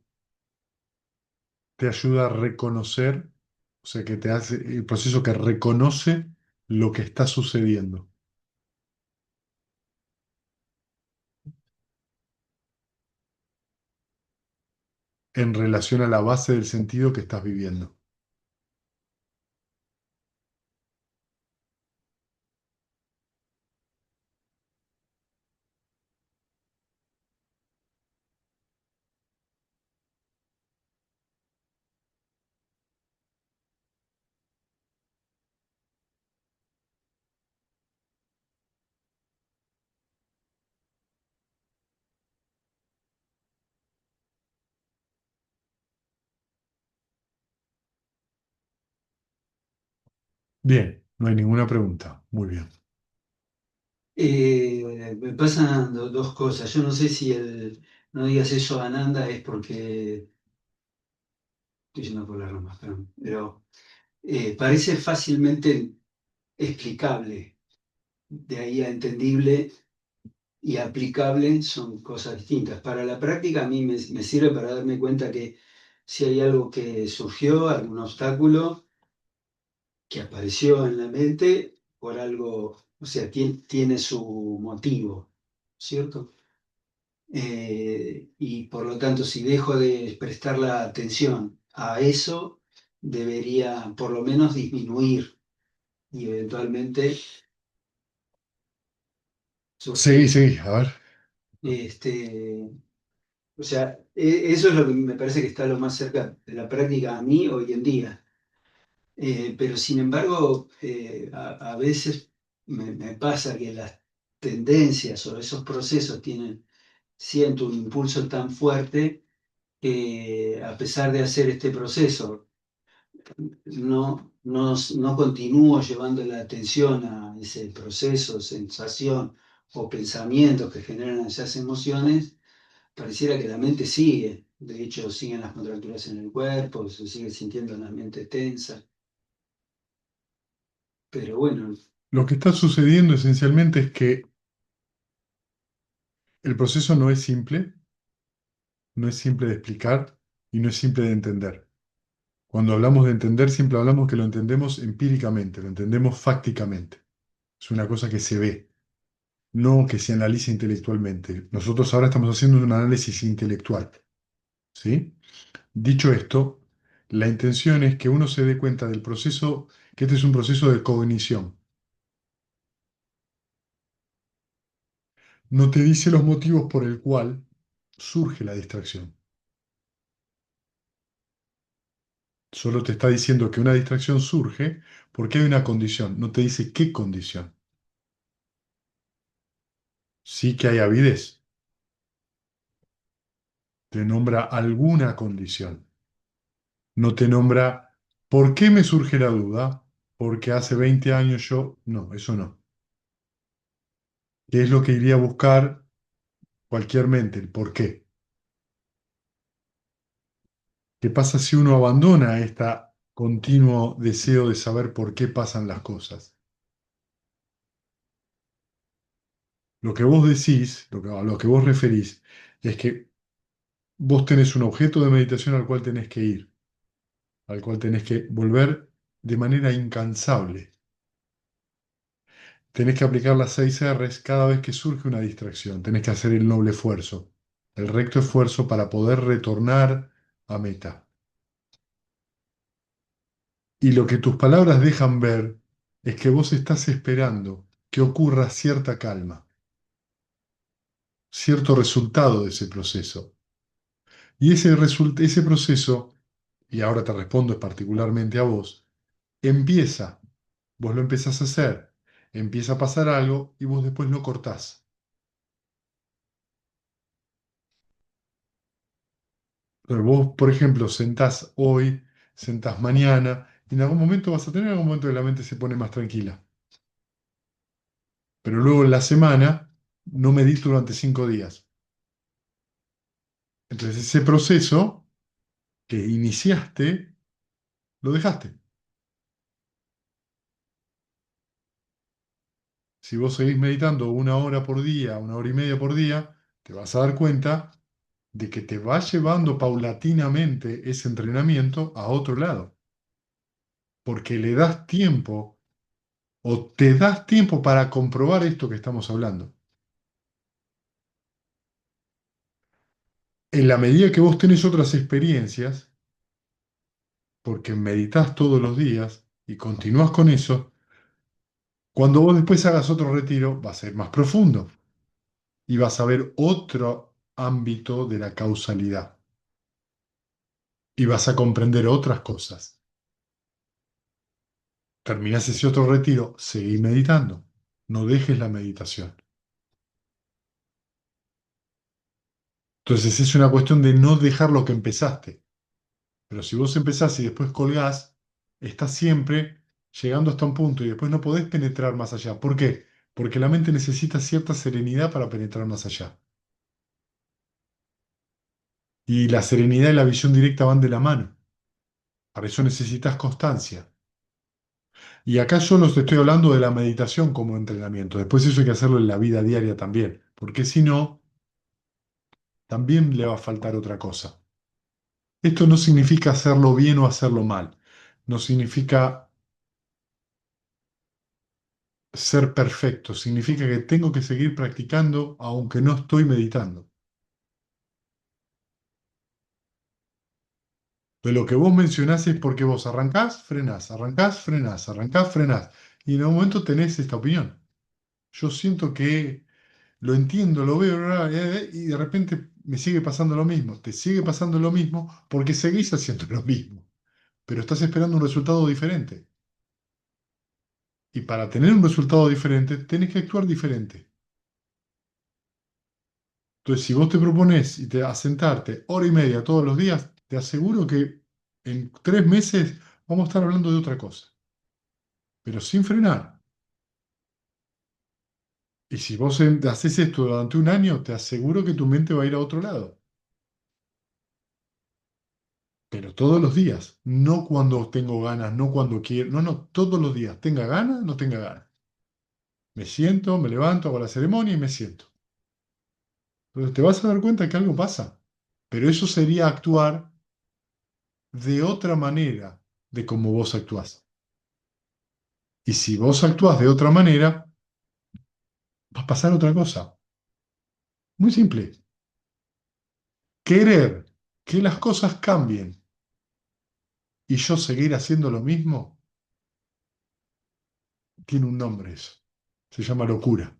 te ayuda a reconocer, o sea, que te hace el proceso que reconoce lo que está sucediendo en relación a la base del sentido que estás viviendo. Bien, no hay ninguna pregunta. Muy bien. Me pasan dos cosas. Yo no sé si el no digas eso a Ananda es porque estoy yendo por las ramas, pero parece fácilmente explicable. De ahí a entendible y aplicable son cosas distintas. Para la práctica a mí me sirve para darme cuenta que si hay algo que surgió, algún obstáculo que apareció en la mente por algo, o sea, tiene su motivo, ¿cierto? Y por lo tanto, si dejo de prestar la atención a eso, debería por lo menos disminuir y eventualmente Seguí, surgir. seguí, a ver. Este, o sea, eso es lo que me parece que está lo más cerca de la práctica a mí hoy en día. Pero sin embargo, a veces me pasa que las tendencias o esos procesos siento un impulso tan fuerte que a pesar de hacer este proceso, no continúo llevando la atención a ese proceso, sensación o pensamientos que generan esas emociones, pareciera que la mente sigue. De hecho, siguen las contracturas en el cuerpo, se sigue sintiendo la mente tensa. Pero bueno, Lo que está sucediendo esencialmente es que el proceso no es simple de explicar y no es simple de entender. Cuando hablamos de entender, siempre hablamos que lo entendemos empíricamente, lo entendemos fácticamente. Es una cosa que se ve, no que se analice intelectualmente. Nosotros ahora estamos haciendo un análisis intelectual, ¿sí? Dicho esto, la intención es que uno se dé cuenta del proceso, que este es un proceso de cognición. No te dice los motivos por el cual surge la distracción. Solo te está diciendo que una distracción surge porque hay una condición. No te dice qué condición. Sí que hay avidez. Te nombra alguna condición. No te nombra ¿por qué me surge la duda? Porque hace 20 años yo... No, eso no. ¿Qué es lo que iría a buscar cualquier mente? El por qué. ¿Qué pasa si uno abandona este continuo deseo de saber por qué pasan las cosas? Lo que vos decís, a lo que vos referís, es que vos tenés un objeto de meditación al cual tenés que ir, al cual tenés que volver de manera incansable. Tenés que aplicar las 6 Rs cada vez que surge una distracción. Tenés que hacer el noble esfuerzo, el recto esfuerzo para poder retornar a meta. Y lo que tus palabras dejan ver es que vos estás esperando que ocurra cierta calma, cierto resultado de ese proceso. Y ese proceso, y ahora te respondo particularmente a vos, empieza, vos lo empezás a hacer, empieza a pasar algo y vos después lo cortás. Pero vos, por ejemplo, sentás hoy, sentás mañana, y en algún momento vas a tener algún momento que la mente se pone más tranquila. Pero luego en la semana no medito durante 5 días. Entonces ese proceso que iniciaste, lo dejaste. Si vos seguís meditando 1 hora por día, 1 hora y media por día, te vas a dar cuenta de que te va llevando paulatinamente ese entrenamiento a otro lado, porque le das tiempo o te das tiempo para comprobar esto que estamos hablando. En la medida que vos tenés otras experiencias, porque meditas todos los días y continúas con eso, cuando vos después hagas otro retiro, va a ser más profundo y vas a ver otro ámbito de la causalidad y vas a comprender otras cosas. Terminás ese otro retiro, seguí meditando, no dejes la meditación. Entonces es una cuestión de no dejar lo que empezaste. Pero si vos empezás y después colgás, estás siempre llegando hasta un punto y después no podés penetrar más allá. ¿Por qué? Porque la mente necesita cierta serenidad para penetrar más allá. Y la serenidad y la visión directa van de la mano. Para eso necesitas constancia. Y acá yo no te estoy hablando de la meditación como entrenamiento. Después eso hay que hacerlo en la vida diaria también. Porque si no, también le va a faltar otra cosa. Esto no significa hacerlo bien o hacerlo mal. No significa ser perfecto. Significa que tengo que seguir practicando aunque no estoy meditando. Pero lo que vos mencionás es porque vos arrancás, frenás, arrancás, frenás, arrancás, frenás. Y en un momento tenés esta opinión. Yo siento que lo entiendo, lo veo, y de repente me sigue pasando lo mismo. Te sigue pasando lo mismo porque seguís haciendo lo mismo, pero estás esperando un resultado diferente. Y para tener un resultado diferente, tenés que actuar diferente. Entonces, si vos te propones y te a sentarte hora y media todos los días, te aseguro que en 3 meses vamos a estar hablando de otra cosa, pero sin frenar. Y si vos haces esto durante un año, te aseguro que tu mente va a ir a otro lado. Pero todos los días, no cuando tengo ganas, no cuando quiero, no, no, todos los días, tenga ganas, no tenga ganas. Me siento, me levanto, hago la ceremonia y me siento. Entonces te vas a dar cuenta que algo pasa. Pero eso sería actuar de otra manera de como vos actuás. Y si vos actuás de otra manera, va a pasar otra cosa. Muy simple. Querer que las cosas cambien y yo seguir haciendo lo mismo, tiene un nombre eso. Se llama locura.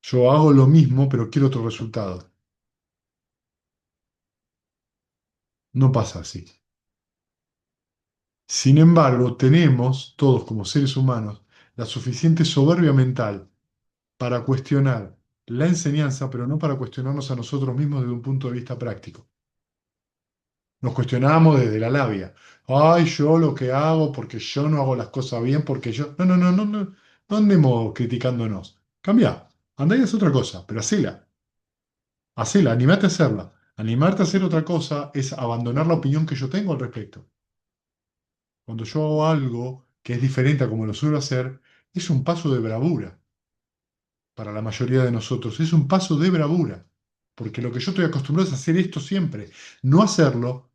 Yo hago lo mismo, pero quiero otro resultado. No pasa así. Sin embargo, tenemos, todos como seres humanos, la suficiente soberbia mental para cuestionar la enseñanza, pero no para cuestionarnos a nosotros mismos desde un punto de vista práctico. Nos cuestionamos desde la labia. Ay, yo lo que hago, porque yo no hago las cosas bien, porque yo... No, no, no, no, no, no andemos criticándonos. Cambia, andá y haz otra cosa, pero hacela. Hacela, animate a hacerla. Animarte a hacer otra cosa es abandonar la opinión que yo tengo al respecto. Cuando yo hago algo que es diferente a como lo suelo hacer, es un paso de bravura para la mayoría de nosotros. Es un paso de bravura. Porque lo que yo estoy acostumbrado es hacer esto siempre. No hacerlo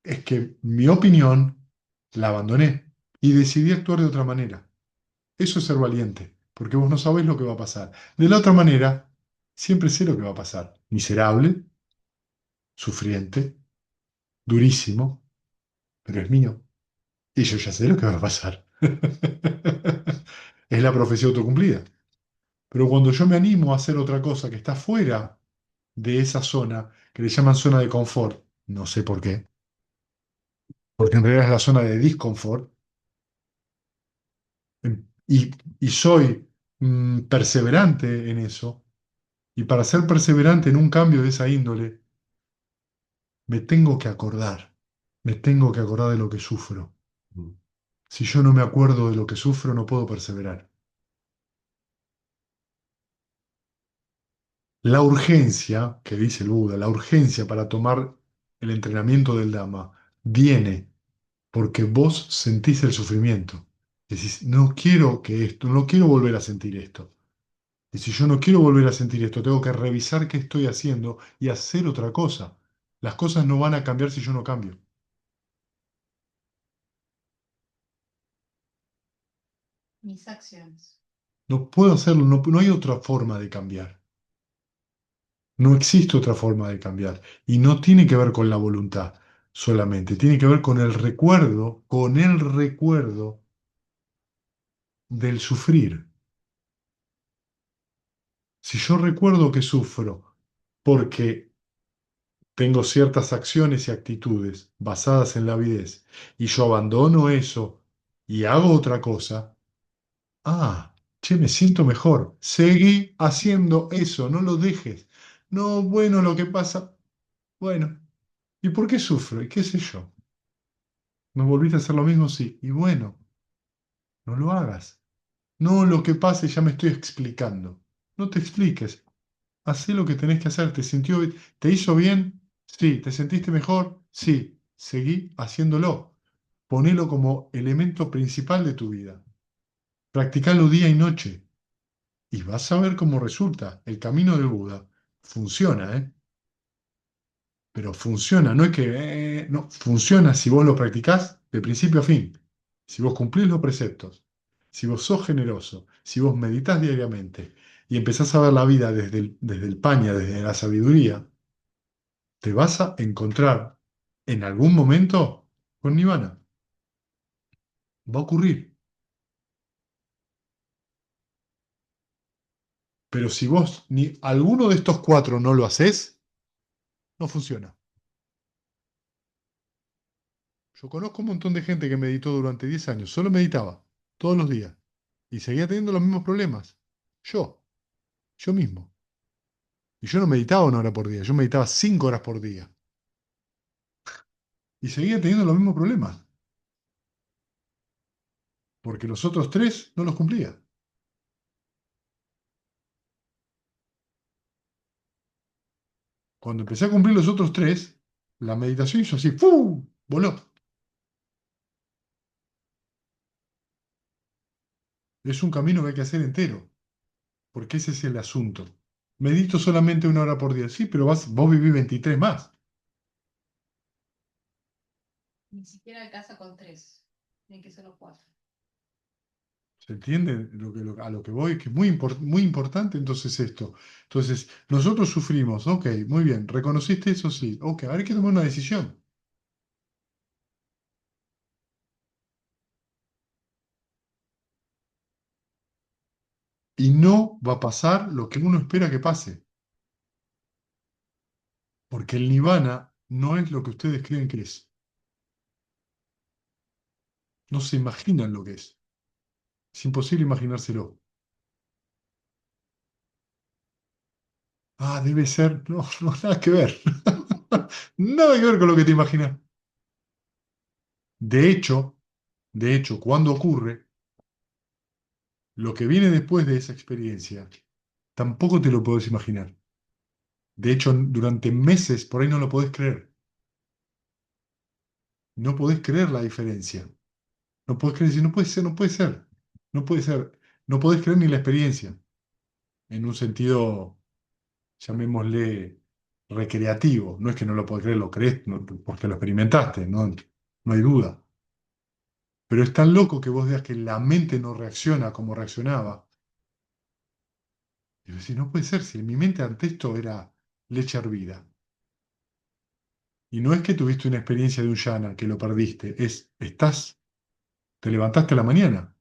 es que mi opinión la abandoné y decidí actuar de otra manera. Eso es ser valiente, porque vos no sabés lo que va a pasar. De la otra manera, siempre sé lo que va a pasar. Miserable, sufriente, durísimo, pero es mío. Y yo ya sé lo que va a pasar. Es la profecía autocumplida. Pero cuando yo me animo a hacer otra cosa que está fuera de esa zona, que le llaman zona de confort, no sé por qué, porque en realidad es la zona de disconfort, y soy perseverante en eso, y para ser perseverante en un cambio de esa índole, me tengo que acordar de lo que sufro. Mm. Si yo no me acuerdo de lo que sufro, no puedo perseverar. La urgencia, que dice el Buda, la urgencia para tomar el entrenamiento del Dhamma, viene porque vos sentís el sufrimiento. Decís, no quiero que esto, no quiero volver a sentir esto. Y si yo no quiero volver a sentir esto, tengo que revisar qué estoy haciendo y hacer otra cosa. Las cosas no van a cambiar si yo no cambio. Mis acciones. No puedo hacerlo, no, no hay otra forma de cambiar. No existe otra forma de cambiar. Y no tiene que ver con la voluntad solamente, tiene que ver con el recuerdo del sufrir. Si yo recuerdo que sufro porque tengo ciertas acciones y actitudes basadas en la avidez y yo abandono eso y hago otra cosa, ah, che, me siento mejor. Seguí haciendo eso, no lo dejes. No, bueno, lo que pasa, bueno, ¿y por qué sufro? ¿Y qué sé yo? ¿Me volviste a hacer lo mismo? Sí. Y bueno, no lo hagas. No lo que pase, ya me estoy explicando. No te expliques. Hacé lo que tenés que hacer. ¿Te hizo bien? Sí. ¿Te sentiste mejor? Sí. Seguí haciéndolo. Ponelo como elemento principal de tu vida. Practicalo día y noche. Y vas a ver cómo resulta. El camino del Buda funciona, ¿eh? Pero funciona, no es que... no, funciona si vos lo practicás de principio a fin. Si vos cumplís los preceptos, si vos sos generoso, si vos meditas diariamente y empezás a ver la vida desde el paña, desde la sabiduría, te vas a encontrar en algún momento con Nirvana. Va a ocurrir. Pero si vos ni alguno de estos cuatro no lo haces, no funciona. Yo conozco un montón de gente que meditó durante 10 años, solo meditaba, todos los días, y seguía teniendo los mismos problemas. Yo, yo mismo. Y yo no meditaba 1 hora por día, yo meditaba 5 horas por día. Y seguía teniendo los mismos problemas, porque los otros tres no los cumplía. Cuando empecé a cumplir los otros tres, la meditación hizo así, ¡fu! Voló. Es un camino que hay que hacer entero, porque ese es el asunto. Medito solamente 1 hora por día. Sí, pero vos vivís 23 más. Ni siquiera alcanza con 3. Tiene que ser los 4. ¿Se entiende a lo que voy? Que es muy, muy importante entonces esto. Entonces, nosotros sufrimos, ok, muy bien, reconociste eso, sí, ok, ahora hay que tomar una decisión. Y no va a pasar lo que uno espera que pase. Porque el nirvana no es lo que ustedes creen que es. No se imaginan lo que es. Es imposible imaginárselo. Ah, debe ser. No, no, nada que ver. Nada que ver con lo que te imaginas. De hecho, de hecho, cuando ocurre, lo que viene después de esa experiencia, tampoco te lo puedes imaginar. De hecho, durante meses por ahí no lo podés creer. No podés creer la diferencia. No podés creer, si no puede ser, no puede ser. No puede ser. No podés creer ni la experiencia. En un sentido, llamémosle, recreativo. No es que no lo podés creer, lo crees porque lo experimentaste, no, no hay duda. Pero es tan loco que vos veas que la mente no reacciona como reaccionaba. Y vos decís, no puede ser, si en mi mente ante esto era leche hervida. Y no es que tuviste una experiencia de un yana, que lo perdiste, te levantaste a la mañana.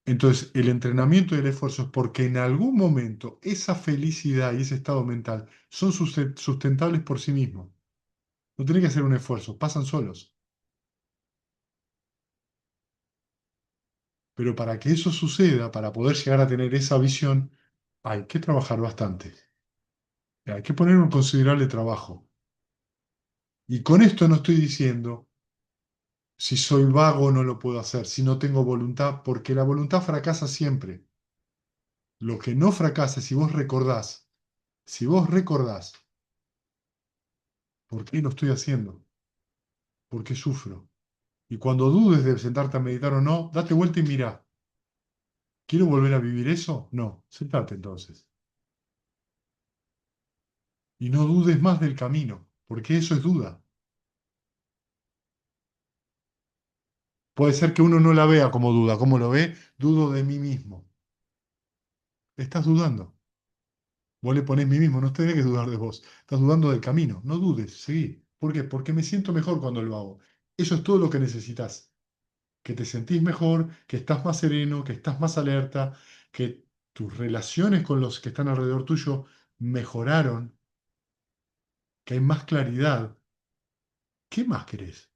Entonces, el entrenamiento y el esfuerzo es porque en algún momento esa felicidad y ese estado mental son sustentables por sí mismos. No tenés que hacer un esfuerzo, pasan solos. Pero para que eso suceda, para poder llegar a tener esa visión, hay que trabajar bastante. Hay que poner un considerable trabajo. Y con esto no estoy diciendo si soy vago no lo puedo hacer, si no tengo voluntad, porque la voluntad fracasa siempre. Lo que no fracasa es si vos recordás, ¿por qué lo estoy haciendo? ¿Por qué sufro? Y cuando dudes de sentarte a meditar o no, date vuelta y mirá. ¿Quiero volver a vivir eso? No, sentate entonces. Y no dudes más del camino, porque eso es duda. Puede ser que uno no la vea como duda. ¿Cómo lo ve? Dudo de mí mismo. Estás dudando. Vos le ponés mí mismo, no tenés que dudar de vos. Estás dudando del camino. No dudes, seguí. ¿Por qué? Porque me siento mejor cuando lo hago. Eso es todo lo que necesitas. Que te sentís mejor, que estás más sereno, que estás más alerta, que tus relaciones con los que están alrededor tuyo mejoraron, que hay más claridad. ¿Qué más querés?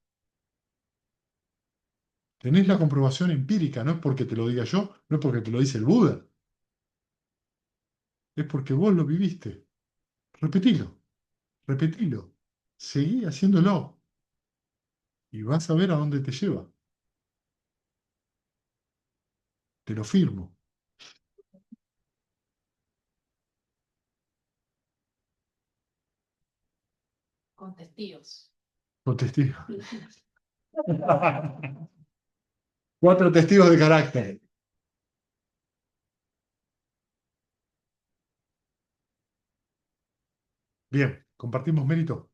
Tenés la comprobación empírica, no es porque te lo diga yo, no es porque te lo dice el Buda, es porque vos lo viviste. Repetilo, repetilo, seguí haciéndolo y vas a ver a dónde te lleva. Te lo firmo. Con testigos. Con testigos. 4 testigos de carácter. Bien, compartimos mérito.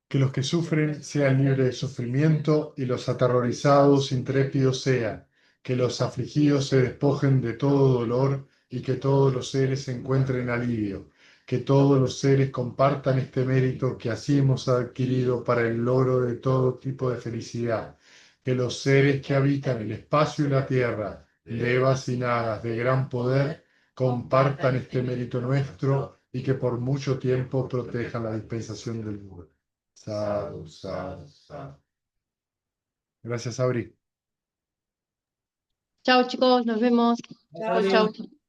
Que los que sufren sean libres de sufrimiento y los aterrorizados, intrépidos sean. que los afligidos se despojen de todo dolor y que todos los seres encuentren alivio, que todos los seres compartan este mérito que así hemos adquirido para el logro de todo tipo de felicidad, que los seres que habitan el espacio y la tierra, devas y nagas de gran poder, compartan este mérito nuestro y que por mucho tiempo protejan la dispensación del mundo. Sadhu, sadhu, sadhu. Gracias, Abri. Chao chicos, nos vemos. Dale. Chau, chau.